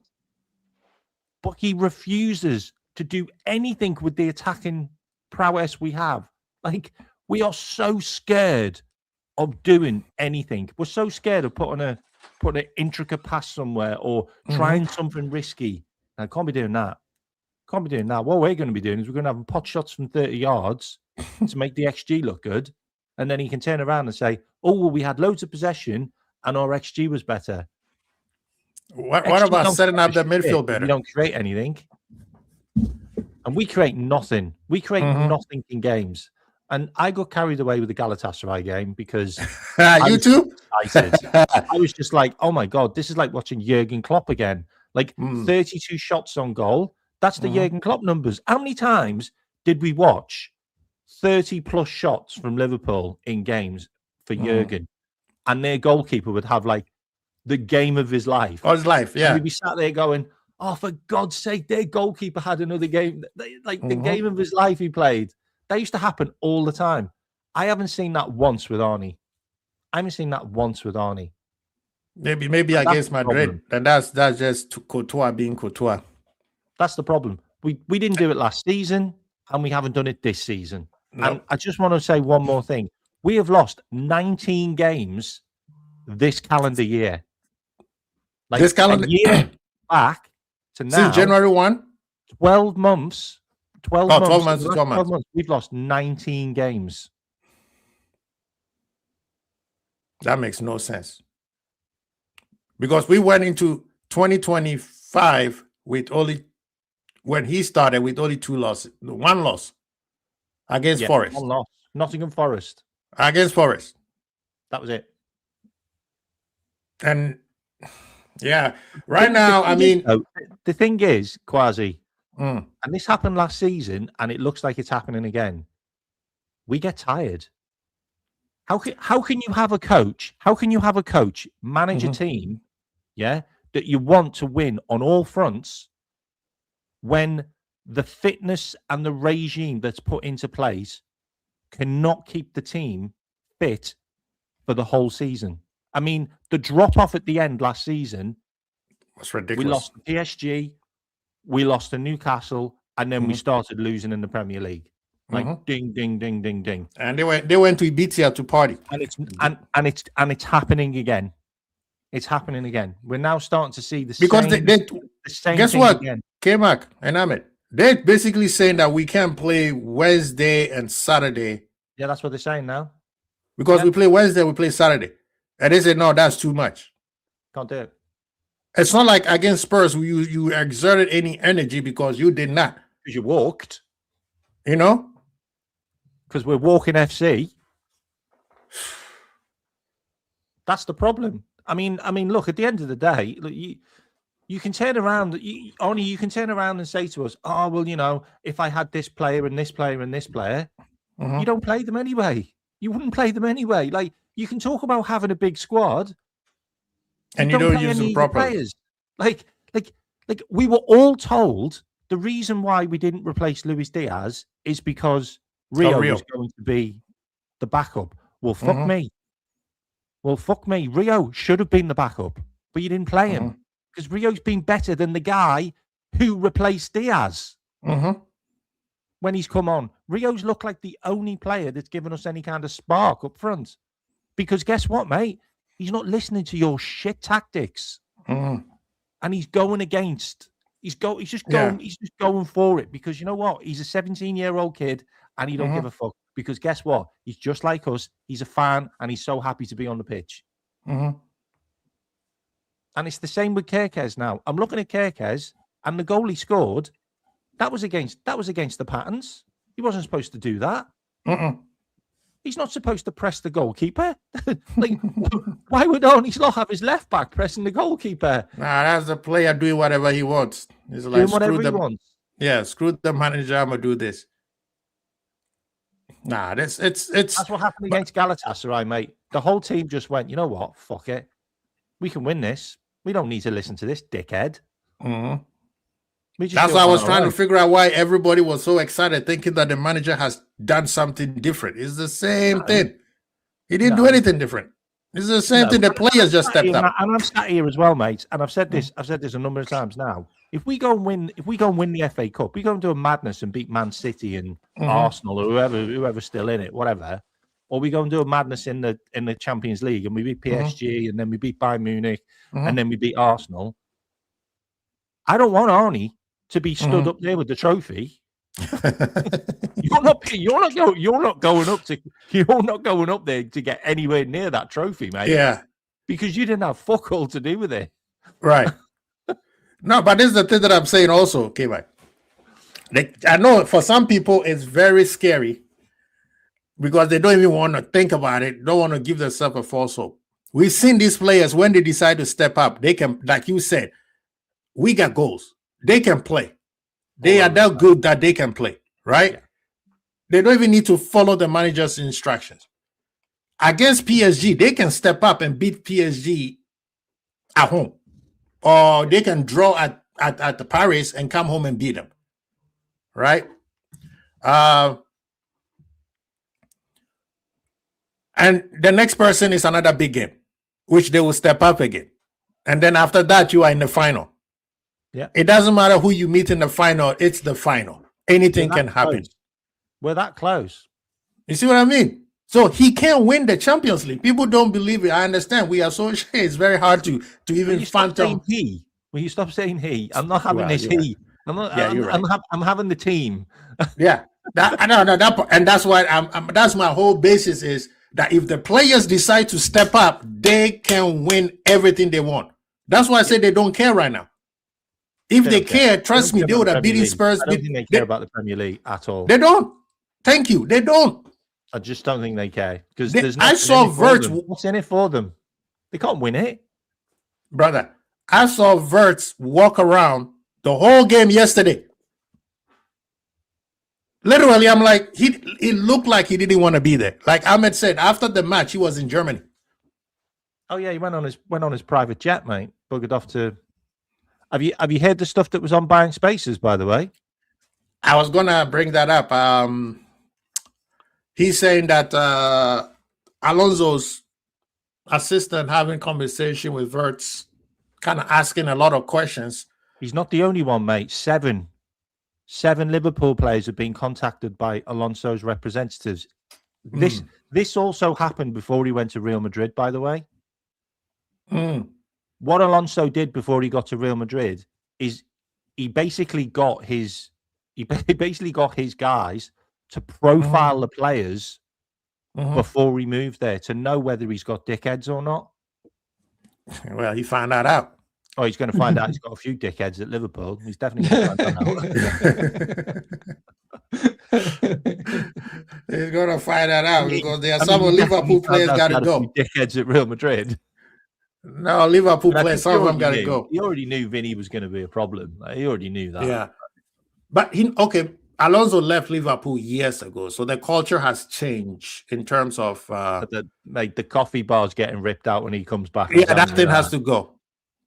Speaker 4: But he refuses to do anything with the attacking prowess we have. Like, we are so scared of doing anything. We're so scared of putting an intricate pass somewhere or trying something risky. I can't be doing that. Can't be doing that. What we're going to be doing is we're going to have pot shots from 30 yards to make the XG look good. And then he can turn around and say, oh, well, we had loads of possession and our XG was better.
Speaker 1: What
Speaker 4: XG
Speaker 1: about
Speaker 4: don't
Speaker 1: setting up the
Speaker 4: create shit
Speaker 1: midfield
Speaker 4: if
Speaker 1: better?
Speaker 4: We don't create anything. And we create nothing. We create nothing in games. And I got carried away with the Galatasaray game because
Speaker 1: You too?
Speaker 4: I was just like, oh my God, this is like watching Jurgen Klopp again. Like 32 shots on goal. That's the Jurgen Klopp numbers. How many times did we watch 30 plus shots from Liverpool in games for Jurgen? And their goalkeeper would have like the game of his life.
Speaker 1: Oh, his life, yeah.
Speaker 4: And we'd be sat there going, oh, for God's sake, their goalkeeper had another game. Like the game of his life he played. That used to happen all the time. I haven't seen that once with Arnie.
Speaker 1: Maybe against Madrid. And that's just Courtois being Courtois.
Speaker 4: That's the problem. We didn't do it last season, and we haven't done it this season.
Speaker 1: Nope.
Speaker 4: And I just want to say one more thing. We have lost 19 games this calendar year. Like
Speaker 1: this calendar
Speaker 4: a year back to now.
Speaker 1: Since January 1?
Speaker 4: 12 months. 12 months.
Speaker 1: 12 months.
Speaker 4: We've lost 19 games.
Speaker 1: That makes no sense. Because we went into 2025 with only, when he started, with only 2 losses. 1 loss against Forest.
Speaker 4: 1 loss. Nottingham Forest.
Speaker 1: Against Forest.
Speaker 4: That was it.
Speaker 1: And yeah, right now, I mean,
Speaker 4: the thing is, Quasi, and this happened last season, and it looks like it's happening again. We get tired. How can you have a coach? How can you have a coach manage a team, that you want to win on all fronts, when the fitness and the regime that's put into place cannot keep the team fit for the whole season? I mean, the drop off at the end last season
Speaker 1: was ridiculous.
Speaker 4: We lost to PSG, we lost to Newcastle, and then we started losing in the Premier League. Like ding, ding, ding, ding, ding.
Speaker 1: And they went to Ibiza to party.
Speaker 4: And it's happening again. It's happening again. We're now starting to see the same
Speaker 1: guess
Speaker 4: thing
Speaker 1: what?
Speaker 4: Again.
Speaker 1: K-Mac and Ahmed, they're basically saying that we can't play Wednesday and Saturday.
Speaker 4: Yeah, that's what they're saying now.
Speaker 1: Because we play Wednesday, we play Saturday. And they said, no, that's too much.
Speaker 4: Can't do it.
Speaker 1: It's not like against Spurs, you exerted any energy because you did not.
Speaker 4: Because you walked.
Speaker 1: You know?
Speaker 4: Because we're walking FC. That's the problem. I mean, look, at the end of the day, look, you can turn around, you can turn around and say to us, oh, well, if I had this player and this player and this player, you don't play them anyway. You wouldn't play them anyway. Like, you can talk about having a big squad,
Speaker 1: and you don't use them properly.
Speaker 4: Players. Like we were all told the reason why we didn't replace Luis Diaz is because Rio was going to be the backup. Well, fuck me. Rio should have been the backup, but you didn't play him because Rio's been better than the guy who replaced Diaz. When he's come on, Rio's looked like the only player that's given us any kind of spark up front. Because guess what, mate? He's not listening to your shit tactics, and he's going against. He's just going for it because you know what? He's a 17-year-old kid, and he don't give a fuck. Because guess what? He's just like us. He's a fan, and he's so happy to be on the pitch. And it's the same with Kerkez now. I'm looking at Kerkez, and the goal he scored, that was against the patterns. He wasn't supposed to do that. He's not supposed to press the goalkeeper. Like, why would Arnie Slot have his left back pressing the goalkeeper?
Speaker 1: Nah, that's the player doing whatever he wants. He's like,
Speaker 4: doing whatever he wants.
Speaker 1: Yeah, screw the manager. I'm gonna do this. Nah, it's
Speaker 4: that's what happened against Galatasaray, mate. The whole team just went, you know what? Fuck it. We can win this. We don't need to listen to this dickhead.
Speaker 1: That's why I was trying to figure out why everybody was so excited, thinking that the manager has done something different. It's the same thing. He didn't do anything different. It's the same thing. The players just stepped up.
Speaker 4: And I'm sat here as well, mate. And I've said this a number of times now. If we go and win the FA Cup, we go and do a madness and beat Man City and Arsenal or whoever's still in it, whatever. Or we go and do a madness in the Champions League and we beat PSG and then we beat Bayern Munich and then we beat Arsenal. I don't want Arnie to be stood up there with the trophy. You're not going up there to get anywhere near that trophy, mate.
Speaker 1: Yeah.
Speaker 4: because you didn't have fuck all to do with it.
Speaker 1: Right. No, but this is the thing that I'm saying also, okay, right? I know for some people it's very scary because they don't even want to think about it, don't want to give themselves a false hope. We've seen these players when they decide to step up, they can, like you said, we got goals. They can play. They are that good that they can play, right?
Speaker 4: Yeah.
Speaker 1: They don't even need to follow the manager's instructions. Against PSG, they can step up and beat PSG at home. Or they can draw at the Paris and come home and beat them. Right? And the next person is another big game, which they will step up again. And then after that, you are in the final.
Speaker 4: Yeah.
Speaker 1: It doesn't matter who you meet in the final, it's the final. Anything can happen.
Speaker 4: We're that close.
Speaker 1: You see what I mean? So he can't win the Champions League. People don't believe it. I understand. We are so it's very hard to even phantom.
Speaker 4: Will you stop saying he? I'm not having this
Speaker 1: you're
Speaker 4: he. I'm not.
Speaker 1: Yeah, you're right.
Speaker 4: I'm having the team.
Speaker 1: Yeah, and that's why that's my whole basis is that if the players decide to step up, they can win everything they want. That's why I say they don't care right now. If they care, trust me, they would have beaten Spurs.
Speaker 4: I don't think they care about the Premier League at all.
Speaker 1: They don't. Thank you. They don't.
Speaker 4: I just don't think they care because
Speaker 1: I saw Wirtz.
Speaker 4: What's in it for them? They can't win it,
Speaker 1: brother. I saw Wirtz walk around the whole game yesterday. Literally, I'm like, it looked like he didn't want to be there. Like Ahmed said, after the match, he was in Germany.
Speaker 4: Oh yeah, he went on his private jet, mate. Buggered off to. Have you heard the stuff that was on Buying Spaces, by the way?
Speaker 1: I was gonna bring that up. He's saying that Alonso's assistant having conversation with Wirtz, kind of asking a lot of questions.
Speaker 4: He's not the only one, mate. Seven Liverpool players have been contacted by Alonso's representatives. This also happened before he went to Real Madrid, by the way. What Alonso did before he got to Real Madrid is he basically got his guys to profile the players before he moved there to know whether he's got dickheads or not.
Speaker 1: Well, he found that out.
Speaker 4: Oh, he's going to find out he's got a few dickheads at Liverpool. He's definitely going to find that out.
Speaker 1: He's going to find that out because there are some Liverpool players got to go.
Speaker 4: Dickheads at Real Madrid.
Speaker 1: No, Liverpool players, some of them got to go.
Speaker 4: He already knew Vinny was going to be a problem. He already knew that.
Speaker 1: Yeah. But Alonso left Liverpool years ago, so the culture has changed in terms of
Speaker 4: the coffee bar's getting ripped out when he comes back.
Speaker 1: Yeah, that thing has to go.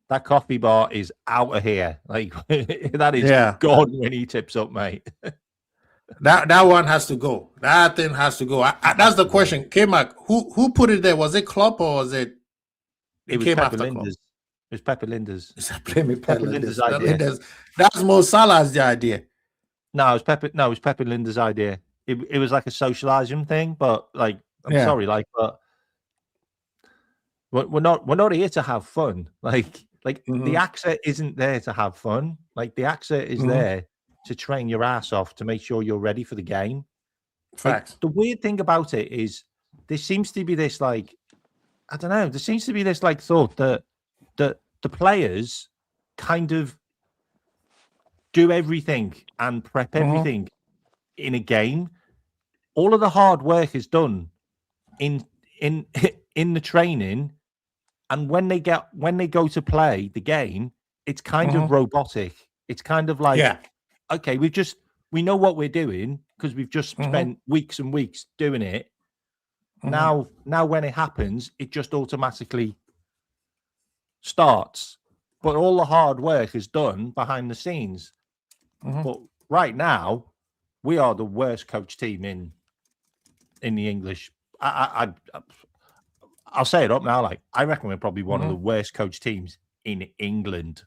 Speaker 4: That coffee bar is out of here. Like that is gone when he tips up, mate.
Speaker 1: that one has to go. That thing has to go. That's the question. K-Mac, who put it there? Was it Klopp or was it?
Speaker 4: It was Pepper Linders. It was Pepper Linders.
Speaker 1: Pepper Linders' idea. That's Mo Salah's idea.
Speaker 4: No, it was Pepper Linders' idea. It was like a socializing thing, but like I'm sorry, like, but we're not here to have fun. Like the AXA isn't there to have fun. Like the AXA is there to train your ass off to make sure you're ready for the game.
Speaker 1: Facts.
Speaker 4: Like, the weird thing about it is there seems to be this like, I don't know, there seems to be this like thought that the players kind of do everything and prep everything in a game. All of the hard work is done in the training, and when they go to play the game, it's kind of robotic. It's kind of like, okay, we know what we're doing because we've just spent weeks and weeks doing it. Now when it happens, it just automatically starts. But all the hard work is done behind the scenes. But right now, we are the worst coach team in the English. I'll say it up now. Like I reckon we're probably one of the worst coach teams in England.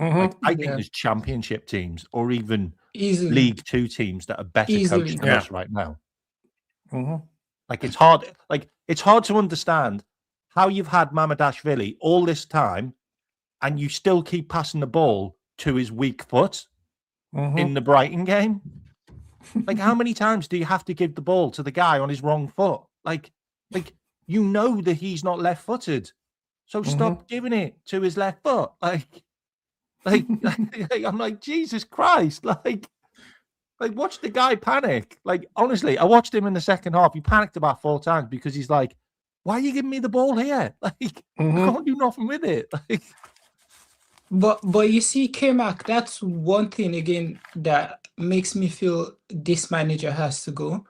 Speaker 4: Like, I think there's championship teams or even League Two teams that are better coached than us right now. Like it's hard. Like it's hard to understand how you've had Mamadashvili all this time, and you still keep passing the ball to his weak foot in the Brighton game. Like how many times do you have to give the ball to the guy on his wrong foot? Like you know that he's not left-footed. So stop giving it to his left foot. Like I'm like, Jesus Christ. Like watch the guy panic. Like, honestly, I watched him in the second half. He panicked about 4 times because he's like, why are you giving me the ball here? Like, I can't do nothing with it. Like,
Speaker 2: But you see, K-Mac, that's one thing again that makes me feel this manager has to go.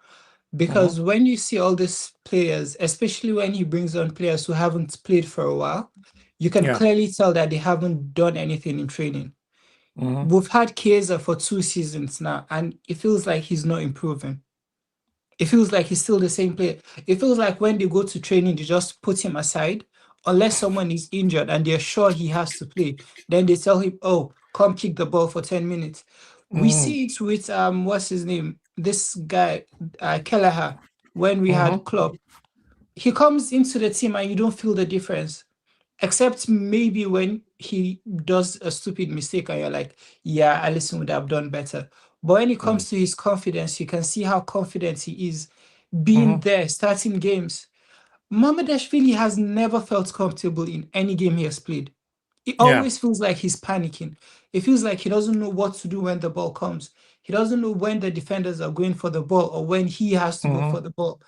Speaker 2: Because when you see all these players, especially when he brings on players who haven't played for a while, you can clearly tell that they haven't done anything in training. We've had Chiesa for 2 seasons now, and it feels like he's not improving. It feels like he's still the same player. It feels like when they go to training, they just put him aside, unless someone is injured and they're sure he has to play. Then they tell him, oh, come kick the ball for 10 minutes. We see it with, what's his name? This guy, Kelleher, when we had Klopp. He comes into the team and you don't feel the difference. Except maybe when he does a stupid mistake and you're like, yeah, Alisson would have done better. But when it comes to his confidence, you can see how confident he is being there, starting games. Mamardashvili has never felt comfortable in any game he has played. It always feels like he's panicking. It feels like he doesn't know what to do when the ball comes. He doesn't know when the defenders are going for the ball or when he has to go for the ball.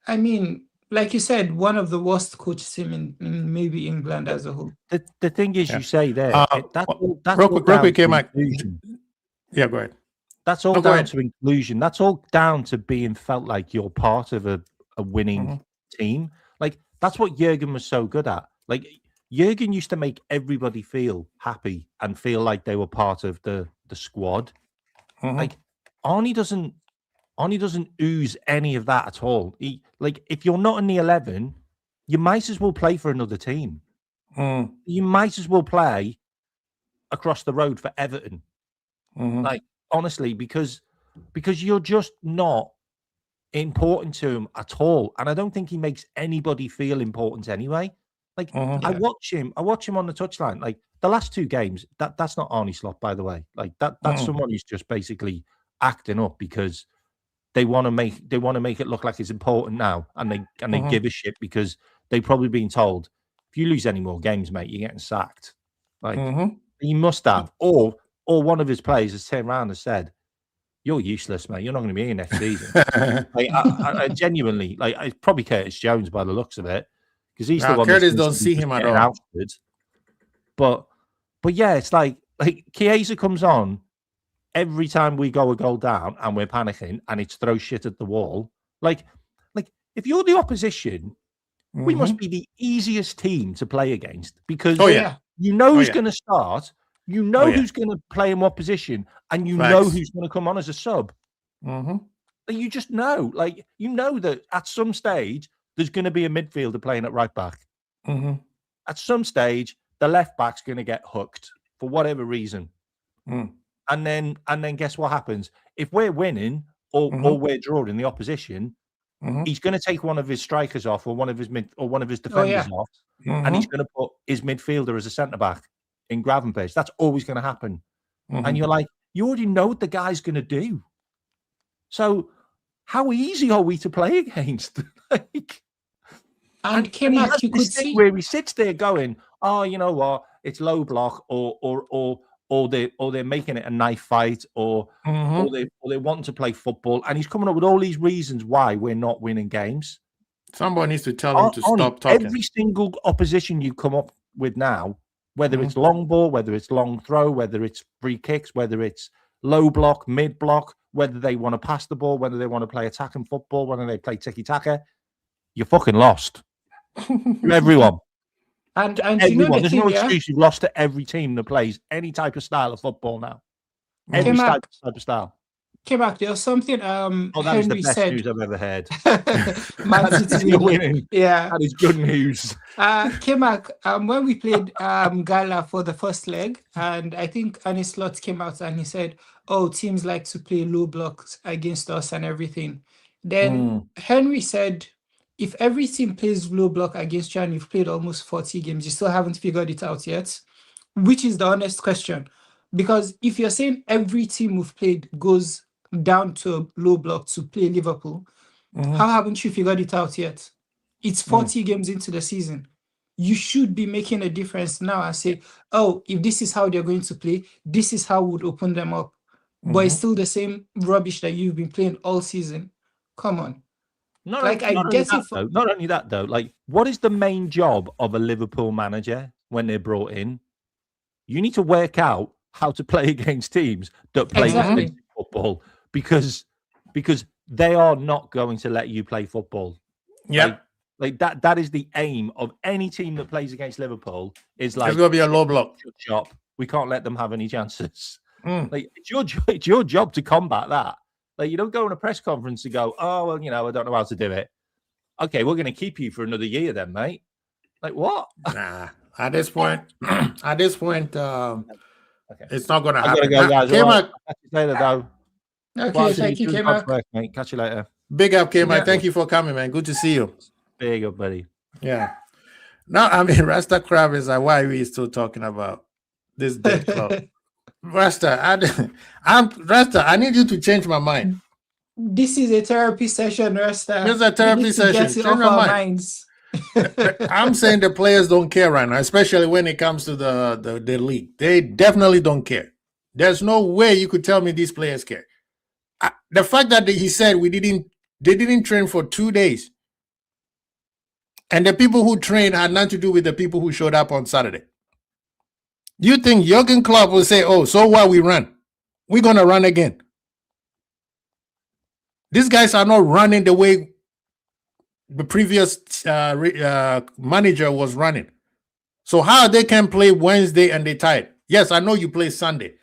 Speaker 2: I mean, like you said, one of the worst coaches team in maybe England as a whole.
Speaker 4: the thing is, you say there, that's
Speaker 1: real
Speaker 4: all
Speaker 1: quick,
Speaker 4: down to
Speaker 1: Mike.
Speaker 4: inclusion.
Speaker 1: Yeah, go ahead.
Speaker 4: That's all
Speaker 1: go
Speaker 4: down
Speaker 1: ahead.
Speaker 4: to inclusion. That's all down to being felt like you're part of a winning team. Like, that's what Jurgen was so good at. Like, Jurgen used to make everybody feel happy and feel like they were part of the squad. Like, Arnie doesn't ooze any of that at all. Like, if you're not in the 11, you might as well play for another team. You might as well play across the road for Everton. Like, honestly, because you're just not important to him at all. And I don't think he makes anybody feel important anyway. Like, I watch him on the touchline. Like, the last 2 games, that's not Arnie Slot, by the way. Like, that's someone who's just basically acting up because they want to make it look like it's important now, and they give a shit because they've probably been told, if you lose any more games, mate, you're getting sacked. Like, he must have, or one of his players has turned around and said, "You're useless, mate. You're not going to be here next season." Like, I genuinely, like, it's probably Curtis Jones by the looks of it, because he's the one.
Speaker 1: Curtis don't see him at all.
Speaker 4: But yeah, it's like Chiesa comes on every time we go a goal down and we're panicking and it's throw shit at the wall. Like if you're the opposition, we must be the easiest team to play against because you know who's going to start, you know who's going to play in what position, and you know who's going to come on as a sub. You just know, like, you know that at some stage there's going to be a midfielder playing at right back. At some stage, the left back's going to get hooked for whatever reason. And then guess what happens? If we're winning or we're drawing the opposition, he's going to take one of his strikers off or one of his defenders off, and he's going to put his midfielder as a centre back in Gravenberch. That's always going to happen. And you're like, you already know what the guy's going to do. So how easy are we to play against?
Speaker 2: And K-Mac, you could see
Speaker 4: where he sits there going, "Oh, you know what? It's low block, or they're making it a knife fight, or they want to play football," and he's coming up with all these reasons why we're not winning games.
Speaker 1: Somebody needs to tell him to stop talking.
Speaker 4: Every single opposition you come up with now, whether it's long ball, whether it's long throw, whether it's free kicks, whether it's low block, mid block, whether they want to pass the ball, whether they want to play attacking football, whether they play tiki-taka, you're fucking lost. Everyone.
Speaker 2: And
Speaker 4: Everyone.
Speaker 2: you know the
Speaker 4: There's
Speaker 2: thing,
Speaker 4: no excuse. You've lost to every team that plays any type of style of football now. Every type of style.
Speaker 2: K-Mac, there's something
Speaker 4: that is the
Speaker 2: Henry
Speaker 4: best
Speaker 2: said.
Speaker 4: news I've ever heard.
Speaker 2: Man City
Speaker 4: winning.
Speaker 2: Yeah.
Speaker 4: That is good news.
Speaker 2: K-Mac, when we played Gala for the first leg, and I think Arne Slot came out and he said, "Oh, teams like to play low blocks against us and everything." Then Henry said, if every team plays low block against you and you've played almost 40 games, you still haven't figured it out yet, which is the honest question. Because if you're saying every team we've played goes down to a low block to play Liverpool, how haven't you figured it out yet? It's 40 games into the season. you should be making a difference now and say, oh, if this is how they're going to play, this is how would open them up. But it's still the same rubbish that you've been playing all season. Come on.
Speaker 4: Not only that though. Like, what is the main job of a Liverpool manager when they're brought in? You need to work out how to play against teams that play defensive football because they are not going to let you play football.
Speaker 1: Yeah.
Speaker 4: Like that is the aim of any team that plays against Liverpool. Is like,
Speaker 1: it's gonna be a low block.
Speaker 4: Shop. We can't let them have any chances. Like, it's your job to combat that. Like, you don't go on a press conference and go, oh well, I don't know how to do it. Okay, we're going to keep you for another year then, mate. Like, what?
Speaker 1: Nah. At this point, okay. It's not gonna
Speaker 4: I
Speaker 1: happen.
Speaker 4: gotta go, guys.
Speaker 1: K-Mac,
Speaker 4: catch you later, though.
Speaker 2: Okay, thank you, K-Mac.
Speaker 4: Catch you later.
Speaker 1: big up, K-Mac. Thank you for coming, man. Good to see you.
Speaker 4: Big up, buddy.
Speaker 1: Yeah. Now, I mean, Rasta Crab is like, why are we still talking about this dead club? Rasta, I need you to change my mind.
Speaker 2: This is a therapy session, Rasta.
Speaker 1: This is a therapy session.
Speaker 2: Get it
Speaker 1: Change
Speaker 2: off
Speaker 1: my
Speaker 2: our
Speaker 1: mind.
Speaker 2: minds.
Speaker 1: I'm saying the players don't care right now, especially when it comes to the league. They definitely don't care. There's no way you could tell me these players care. The fact that he said they didn't train for 2 days, and the people who trained had nothing to do with the people who showed up on Saturday. You think Jurgen Klopp will say, "Oh, so what? We run. We're gonna run again." These guys are not running the way the previous manager was running. So how they can play Wednesday and they tired? Yes, I know you play Sunday.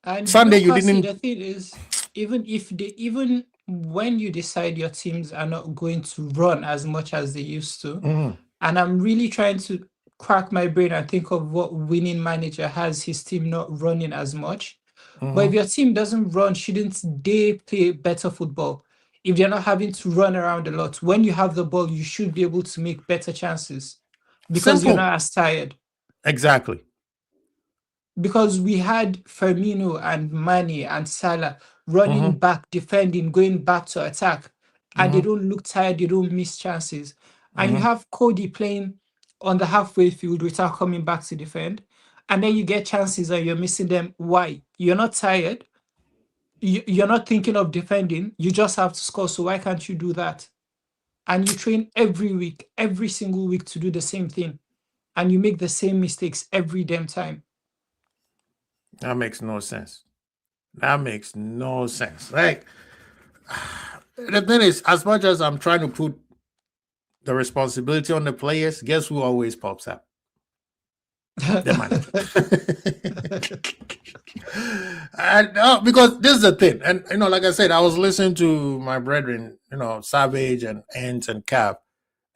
Speaker 2: And
Speaker 1: Sunday you
Speaker 2: Lucas,
Speaker 1: didn't.
Speaker 2: The thing is, even when you decide your teams are not going to run as much as they used to, and I'm really trying to crack my brain and think of what winning manager has his team not running as much. But if your team doesn't run, shouldn't they play better football? If they're not having to run around a lot, when you have the ball, you should be able to make better chances because
Speaker 1: Simple.
Speaker 2: you're not as tired.
Speaker 1: Exactly.
Speaker 2: Because we had Firmino and Mane and Salah running back, defending, going back to attack, and they don't look tired, they don't miss chances. And you have Cody playing on the halfway field without coming back to defend. And then you get chances and you're missing them. Why? You're not tired. You're not thinking of defending. You just have to score. So why can't you do that? And you train every week, every single week to do the same thing. And you make the same mistakes every damn time.
Speaker 1: That makes no sense. That makes no sense. Like, the thing is, as much as I'm trying to put the responsibility on the players, guess who always pops up? The manager. And because this is the thing, and like I said, I was listening to my brethren, Savage and Ant and Cap,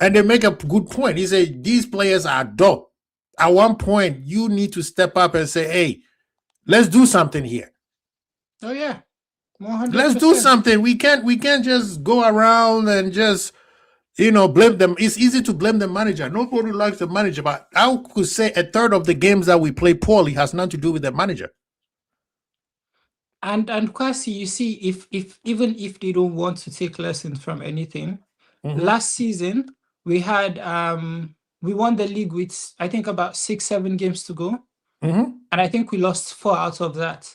Speaker 1: and they make a good point. He said these players are dope. At one point, you need to step up and say, "Hey, let's do something here."
Speaker 2: Oh yeah, 100%.
Speaker 1: Let's do something. We can't just go around and just blame them. It's easy to blame the manager. Nobody likes the manager, but I could say a third of the games that we play poorly has nothing to do with the manager.
Speaker 2: And Kwasi, you see, even if they don't want to take lessons from anything, last season we had we won the league with I think about 6-7 games to go, and I think we lost 4 out of that.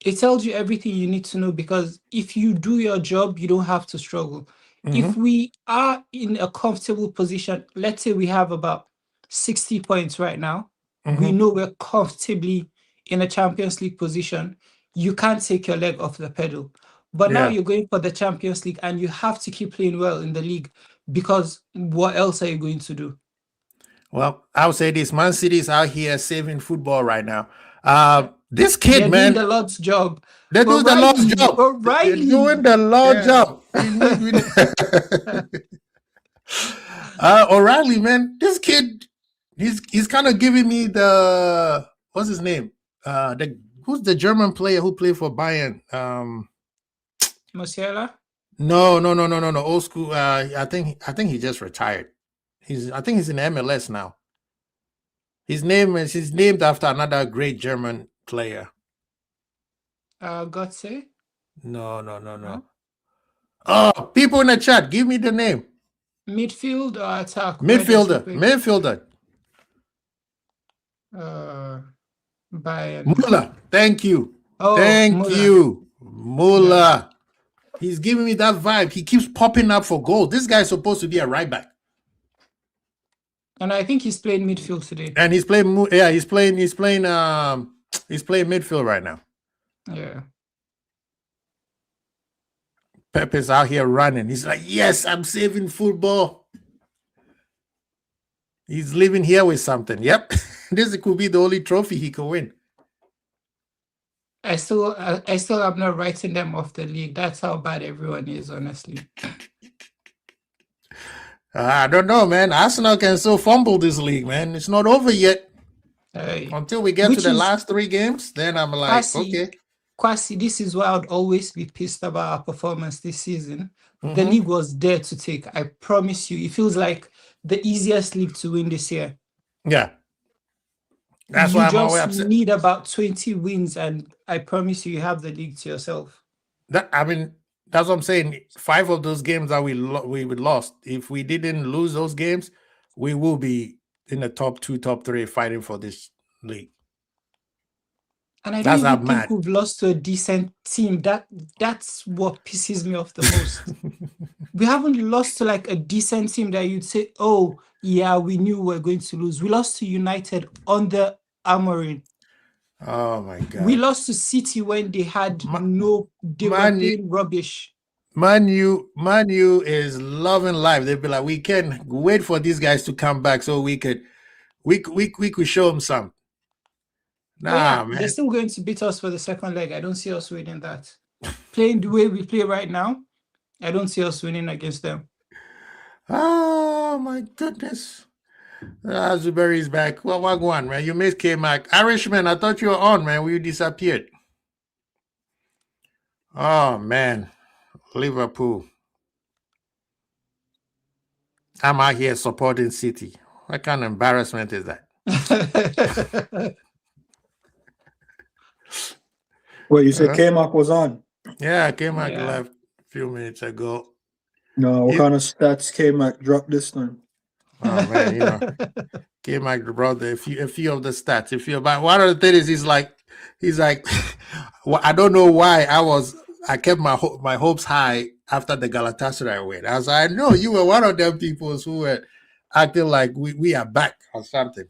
Speaker 2: It tells you everything you need to know, because if you do your job, you don't have to struggle. If we are in a comfortable position, let's say we have about 60 points right now, we know we're comfortably in a Champions League position. You can't take your leg off the pedal. But now you're going for the Champions League and you have to keep playing well in the league, because what else are you going to do?
Speaker 1: Well, I would say this: Man City is out here saving football right now. This kid,
Speaker 2: They're
Speaker 1: man,
Speaker 2: doing the Lord's job.
Speaker 1: They're doing the Lord's job. They're doing the Lord's job. O'Reilly, man, this kid, he's kind of giving me the what's his name? Who's the German player who played for Bayern?
Speaker 2: Musiala?
Speaker 1: No. Old school. I think he just retired. I think he's in MLS now. He's named after another great German player.
Speaker 2: Götze?
Speaker 1: No. Oh, people in the chat, give me the name.
Speaker 2: Midfield or attack? Where does he
Speaker 1: Midfielder.
Speaker 2: play?
Speaker 1: Midfielder.
Speaker 2: Bayern.
Speaker 1: Muller. Thank you.
Speaker 2: Oh,
Speaker 1: Thank
Speaker 2: Muller.
Speaker 1: you. Muller. He's giving me that vibe. He keeps popping up for goal. This guy's supposed to be a right back.
Speaker 2: And I think he's playing midfield today.
Speaker 1: And he's playing midfield right now.
Speaker 2: Yeah.
Speaker 1: Pep is out here running. He's like, yes, I'm saving football. He's living here with something. Yep. This could be the only trophy he could win.
Speaker 2: I still am not writing them off the league. That's how bad everyone is, honestly.
Speaker 1: I don't know, man. Arsenal can still fumble this league, man. It's not over yet. Until we get to the last 3 games, then I'm like, okay.
Speaker 2: Kwasi, this is why I would always be pissed about our performance this season. The league was there to take. I promise you. It feels like the easiest league to win this year.
Speaker 1: Yeah. That's why I'm always upset.
Speaker 2: You need about 20 wins, and I promise you have the league to yourself.
Speaker 1: That's what I'm saying. 5 of those games that we lost. If we didn't lose those games, we will be in the top 2, top 3 fighting for this league.
Speaker 2: And I don't even think we've lost to a decent team. That's what pisses me off the most. We haven't lost to like a decent team that you'd say, oh, yeah, we knew we were going to lose. We lost to United under Amorim.
Speaker 1: Oh, my God.
Speaker 2: We lost to City when they had they were playing rubbish.
Speaker 1: Man U is loving life. They'd be like, we can wait for these guys to come back so we could show them some. Man.
Speaker 2: They're still going to beat us for the second leg. I don't see us winning that. Playing the way we play right now, I don't see us winning against them.
Speaker 1: Oh my goodness. Zuberi's back. Well, what one, man? You missed K-Mac. Irishman, I thought you were on, man. You disappeared. Oh man. Liverpool. I'm out here supporting City. What kind of embarrassment is that?
Speaker 3: Well, you said K-Mac was on.
Speaker 1: Yeah, K-Mac left a few minutes ago.
Speaker 3: No, what kind of stats K-Mac dropped this time?
Speaker 1: Oh man, K-Mac brought a few of the stats. But one of the things is he's like, well, I don't know why I kept my hopes high after the Galatasaray win. I was like, I know you were one of them people who were acting like we are back or something.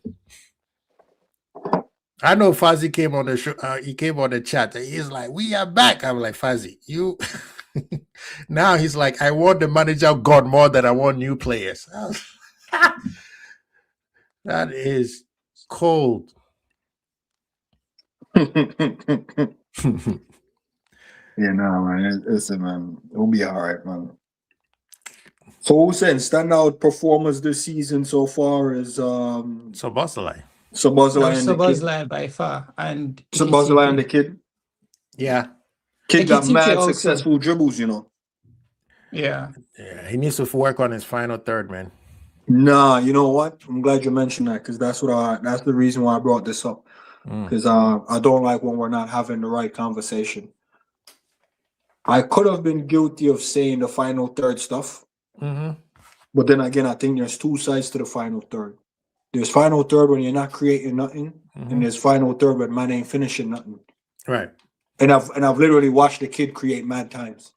Speaker 1: I know Fuzzy came on the show. He came on the chat. And he's like, "We are back." I'm like, Fuzzy, you. Now he's like, I want the manager God more than I want new players. That is cold.
Speaker 3: Yeah, no, man. Listen, man. It'll be all right, man. So who's saying standout performers this season so far is
Speaker 1: Szoboszlai.
Speaker 2: Szoboszlai by far. And
Speaker 3: Szoboszlai and the kid.
Speaker 1: Yeah.
Speaker 3: Kid got mad successful dribbles, you know.
Speaker 2: Yeah.
Speaker 1: Yeah, he needs to work on his final third, man.
Speaker 3: Nah, you know what? I'm glad you mentioned that because that's the reason why I brought this up. Because I don't like when we're not having the right conversation. I could have been guilty of saying the final third stuff. But then again, I think there's 2 sides to the final third. There's final third when you're not creating nothing, and there's final third when man ain't finishing nothing.
Speaker 1: Right.
Speaker 3: And I've literally watched the kid create mad times.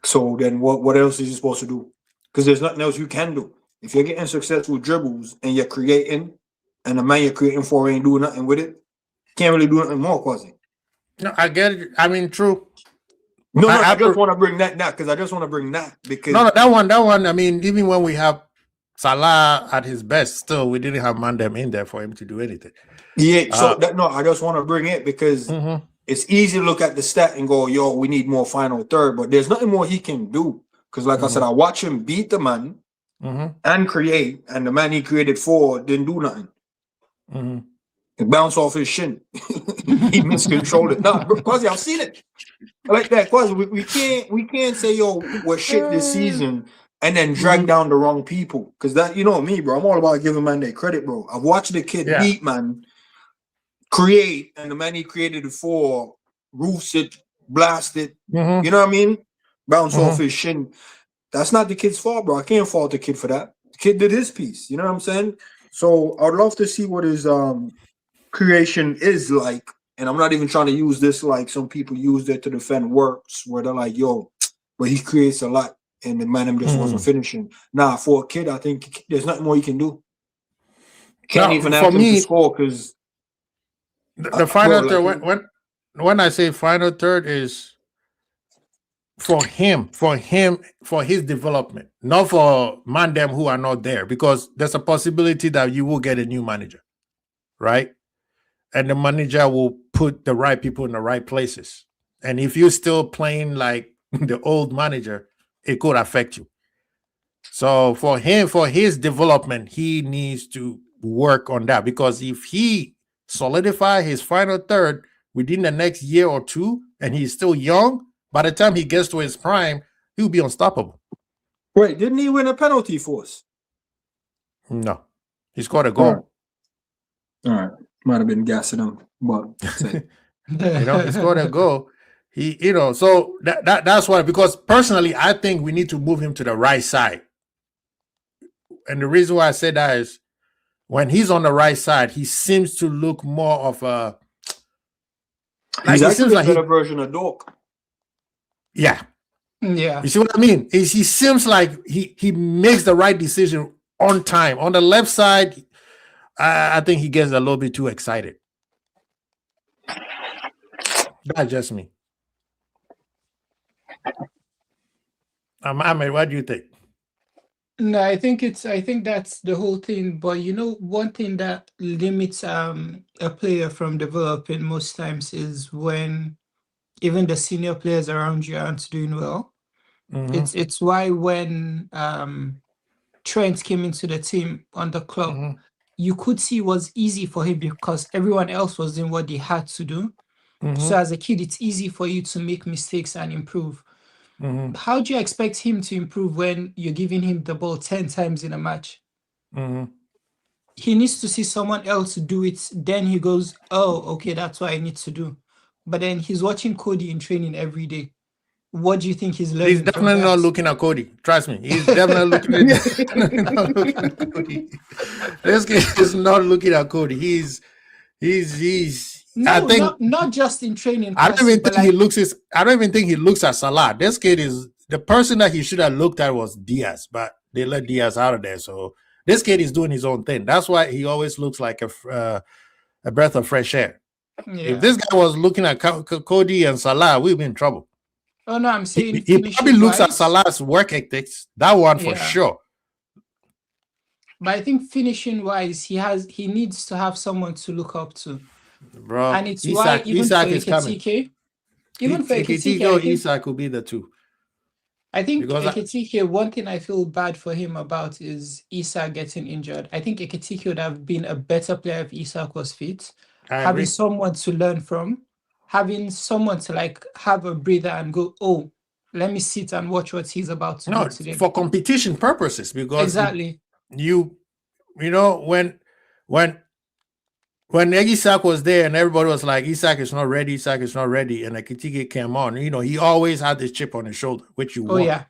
Speaker 3: So then what else is he supposed to do? Because there's nothing else you can do. If you're getting successful dribbles and you're creating, and the man you're creating for ain't doing nothing with it, you can't really do nothing more, Quasi.
Speaker 1: No, I get it. I mean, true.
Speaker 3: No, I just want to bring that now because I just want to bring that because
Speaker 1: that one. I mean, even when we have Salah at his best, still we didn't have Mandem in there for him to do anything.
Speaker 3: Yeah, so I just want to bring it because it's easy to look at the stat and go, "Yo, we need more final third," but there's nothing more he can do because, like I said, I watch him beat the man and create, and the man he created for didn't do nothing. It bounced off his shin. He miscontrolled it. Nah, Quasi, I've seen it. I like that. Quasi, we can't say, yo, we're shit this season and then drag down the wrong people. Because that, you know me, bro. I'm all about giving man their credit, bro. I've watched the kid beat man, create, and the man he created it for, roofs it, blast it. You know what I mean? Bounce off his shin. that's not the kid's fault, bro. I can't fault the kid for that. The kid did his piece. You know what I'm saying? So I'd love to see what his creation is like. And I'm not even trying to use this like some people use it to defend works, where they're like, yo, but he creates a lot, and the man just wasn't finishing. Nah, for a kid, I think there's nothing more you can do. Can't even ask him to score because
Speaker 1: the final third. When I say final third is for his development, not for Mandem who are not there, because there's a possibility that you will get a new manager, right? And the manager will put the right people in the right places. And if you're still playing like the old manager, it could affect you. So for him, for his development, he needs to work on that, because if he solidify his final third within the next year or two, and he's still young, by the time he gets to his prime, he'll be unstoppable.
Speaker 3: Wait, didn't he win a penalty for us?
Speaker 1: No, he scored a goal.
Speaker 3: All right. Might have been gassing him, but
Speaker 1: he scored a goal. So that's why, because personally, I think we need to move him to the right side. And the reason why I say that is when he's on the right side, he seems to look more of a
Speaker 3: he's actually a better version of Dork.
Speaker 1: Yeah.
Speaker 2: Yeah.
Speaker 1: You see what I mean? He seems like he makes the right decision on time. On the left side, I think he gets a little bit too excited. That's just me. Ahmed, what do you think?
Speaker 2: No, I think that's the whole thing. But one thing that limits a player from developing most times is when even the senior players around you aren't doing well.
Speaker 1: Mm-hmm.
Speaker 2: It's why when Trent came into the team on the club, you could see it was easy for him because everyone else was doing what they had to do. So as a kid, it's easy for you to make mistakes and improve. How do you expect him to improve when you're giving him the ball 10 times in a match? He needs to see someone else do it. Then he goes, oh, okay, that's what I need to do. But then he's watching Cody in training every day. What do you think he's learning?
Speaker 1: He's definitely not looking at Cody. Trust me. He's definitely not looking at Cody. This kid is not looking at Cody. He's
Speaker 2: No,
Speaker 1: I think
Speaker 2: not just in training.
Speaker 1: I don't even think he looks at Salah. This kid is the person that he should have looked at was Diaz, but they let Diaz out of there. So this kid is doing his own thing. That's why he always looks like a breath of fresh air.
Speaker 2: Yeah.
Speaker 1: If this guy was looking at Cody and Salah, we'd be in trouble.
Speaker 2: Oh no, I'm saying
Speaker 1: he probably looks at Salah's work ethics. That one for sure.
Speaker 2: But I think finishing wise, he needs to have someone to look up to.
Speaker 1: Bro,
Speaker 2: And it's why even
Speaker 1: Isak
Speaker 2: for
Speaker 1: is coming.
Speaker 2: Even for
Speaker 1: Ekitike or Isak will be the two.
Speaker 2: I think Ekitike, one thing I feel bad for him about is Isak getting injured. I think Ekitike would have been a better player if Isak was fit. Having someone to learn from, having someone to have a breather and go, oh, let me sit and watch what he's about to do today.
Speaker 1: For competition purposes, because
Speaker 2: exactly.
Speaker 1: When Isak was there and everybody was like, Isak is not ready, and Ekitike came on, he always had this chip on his shoulder, which you want.
Speaker 2: Yeah.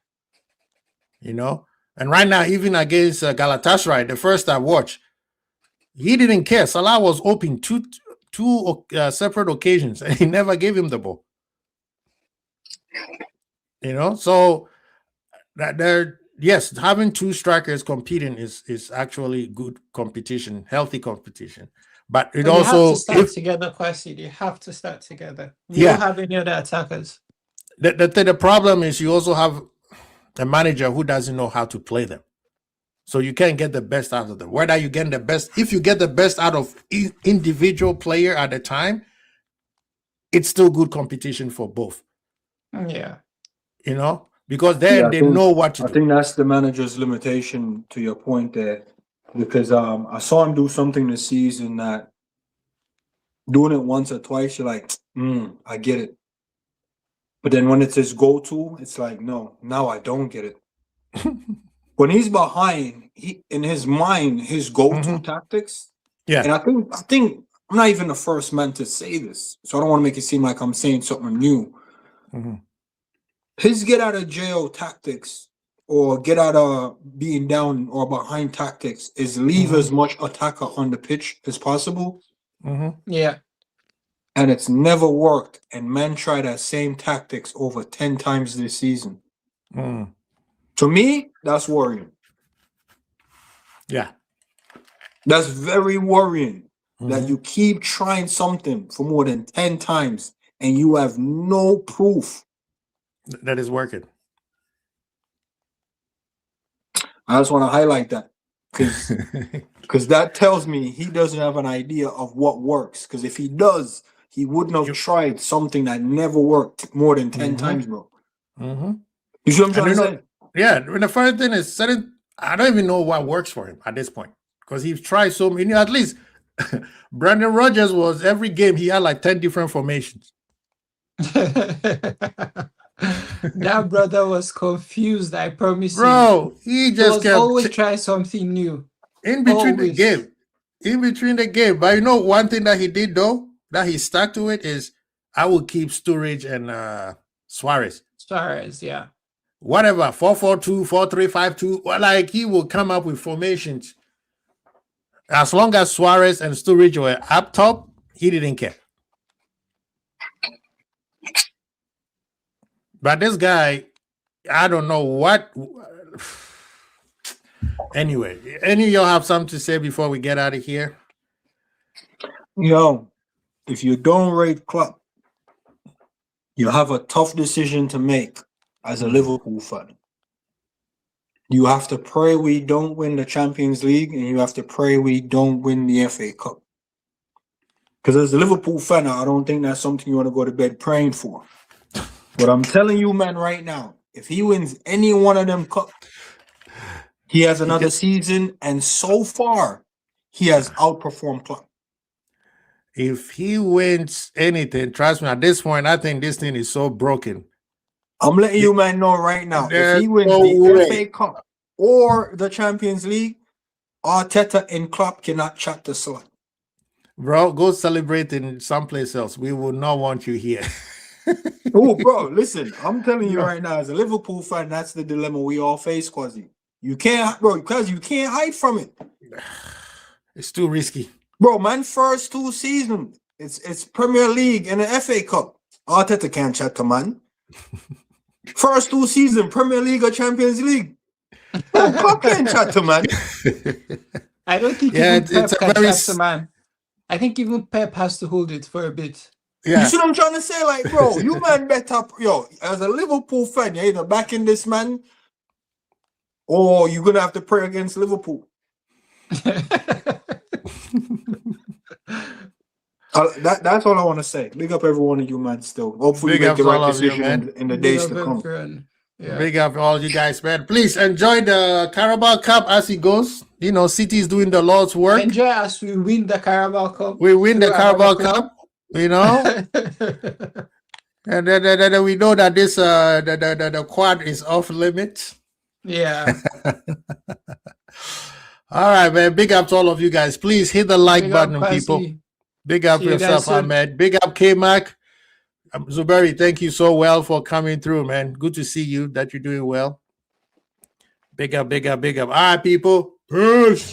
Speaker 1: And right now, even against Galatasaray, the first I watched, he didn't care. Salah was open two separate occasions, and he never gave him the ball. So that yes, having two strikers competing is actually good competition, healthy competition. But it also
Speaker 2: have to start together, Kwasi. You have to start together. You don't have any other attackers.
Speaker 1: The problem is you also have a manager who doesn't know how to play them. So you can't get the best out of them. Whether you get the best, if you get the best out of individual player at the time, it's still good competition for both.
Speaker 2: Yeah.
Speaker 1: Because then they know what to do.
Speaker 3: I think that's the manager's limitation to your point there. Because I saw him do something this season that doing it once or twice, you're like, I get it. But then when it's his go-to, it's like, no, now I don't get it. When he's behind, in his mind, his go-to tactics. Yeah. And I think I'm not even the first man to say this, so I don't want to make it seem like I'm saying something new. His get out of jail tactics or get out of being down or behind tactics is leave as much attacker on the pitch as possible.
Speaker 2: Yeah.
Speaker 3: And it's never worked. And men try that same tactics over 10 times this season. To me, that's worrying.
Speaker 1: Yeah.
Speaker 3: That's very worrying that you keep trying something for more than 10 times and you have no proof
Speaker 1: that is working.
Speaker 3: I just want to highlight that because that tells me he doesn't have an idea of what works. Because if he does, he wouldn't have tried something that never worked more than 10 times, bro. You see what I'm trying to say?
Speaker 1: Yeah. And the first thing is I don't even know what works for him at this point because he's tried so many. At least Brandon Rodgers was every game he had like 10 different formations.
Speaker 2: That brother was confused, I promise
Speaker 1: Bro, he just kept
Speaker 2: always try something new.
Speaker 1: In between the game. But you know one thing that he did though, that he stuck to it is I will keep Sturridge and Suarez.
Speaker 2: Suarez, yeah.
Speaker 1: Whatever, 4-4-2, 4-3-5-2. Well, like he will come up with formations. As long as Suarez and Sturridge were up top, he didn't care. But this guy, I don't know what. Anyway, any of y'all have something to say before we get out of here?
Speaker 3: Yo, if you don't rate Klopp, you have a tough decision to make as a Liverpool fan. You have to pray we don't win the Champions League, and you have to pray we don't win the FA Cup. Because as a Liverpool fan, I don't think that's something you want to go to bed praying for. But I'm telling you, man, right now, if he wins any one of them cups, he has another season, and so far, he has outperformed Klopp.
Speaker 1: If he wins anything, trust me, at this point, I think this thing is so broken.
Speaker 3: I'm letting you, man, know right now.
Speaker 1: There's
Speaker 3: if he wins
Speaker 1: no
Speaker 3: the
Speaker 1: way.
Speaker 3: FA Cup or the Champions League, Arteta and Klopp cannot chat the slot.
Speaker 1: Bro, go celebrate in someplace else. We will not want you here.
Speaker 3: Oh, bro, listen, I'm telling you right now, as a Liverpool fan, that's the dilemma we all face, Quasi. You can't, bro, because you can't hide from it.
Speaker 1: It's too risky.
Speaker 3: Bro, man, first 2 seasons, it's Premier League and the FA Cup. Arteta can't chat to man. First 2 seasons, Premier League or Champions League. Bro, Klopp can't chat to man.
Speaker 2: I don't think even Pep can chat to man. I think even Pep has to hold it for a bit.
Speaker 1: Yeah.
Speaker 3: You see what I'm trying to say? Like, bro, you man better, yo, as a Liverpool fan, you're either backing this man or you're going to have to pray against Liverpool. That's all I want to say. Big up every one of you, man, still. Hopefully
Speaker 1: Big
Speaker 3: you
Speaker 1: up
Speaker 3: make the
Speaker 1: all
Speaker 3: right
Speaker 1: of you,
Speaker 3: decision
Speaker 1: man.
Speaker 3: in the days to come.
Speaker 2: Yeah.
Speaker 1: Big up all you guys, man. Please enjoy the Carabao Cup as it goes. You know, City is doing the Lord's work.
Speaker 2: Enjoy as we win the Carabao Cup.
Speaker 1: We win the Carabao Cup, you know. And then we know that this the quad is off limits.
Speaker 2: Yeah.
Speaker 1: All right, man. Big up to all of you guys. Please hit the like
Speaker 2: Big
Speaker 1: button,
Speaker 2: up,
Speaker 1: people.
Speaker 2: Kwasi.
Speaker 1: Big up
Speaker 2: See you guys
Speaker 1: yourself,
Speaker 2: soon.
Speaker 1: Ahmed. Big up K-Mac. Zuberi, thank you so well for coming through, man. Good to see you, that you're doing well. Big up, big up, big up. All right, people. Peace.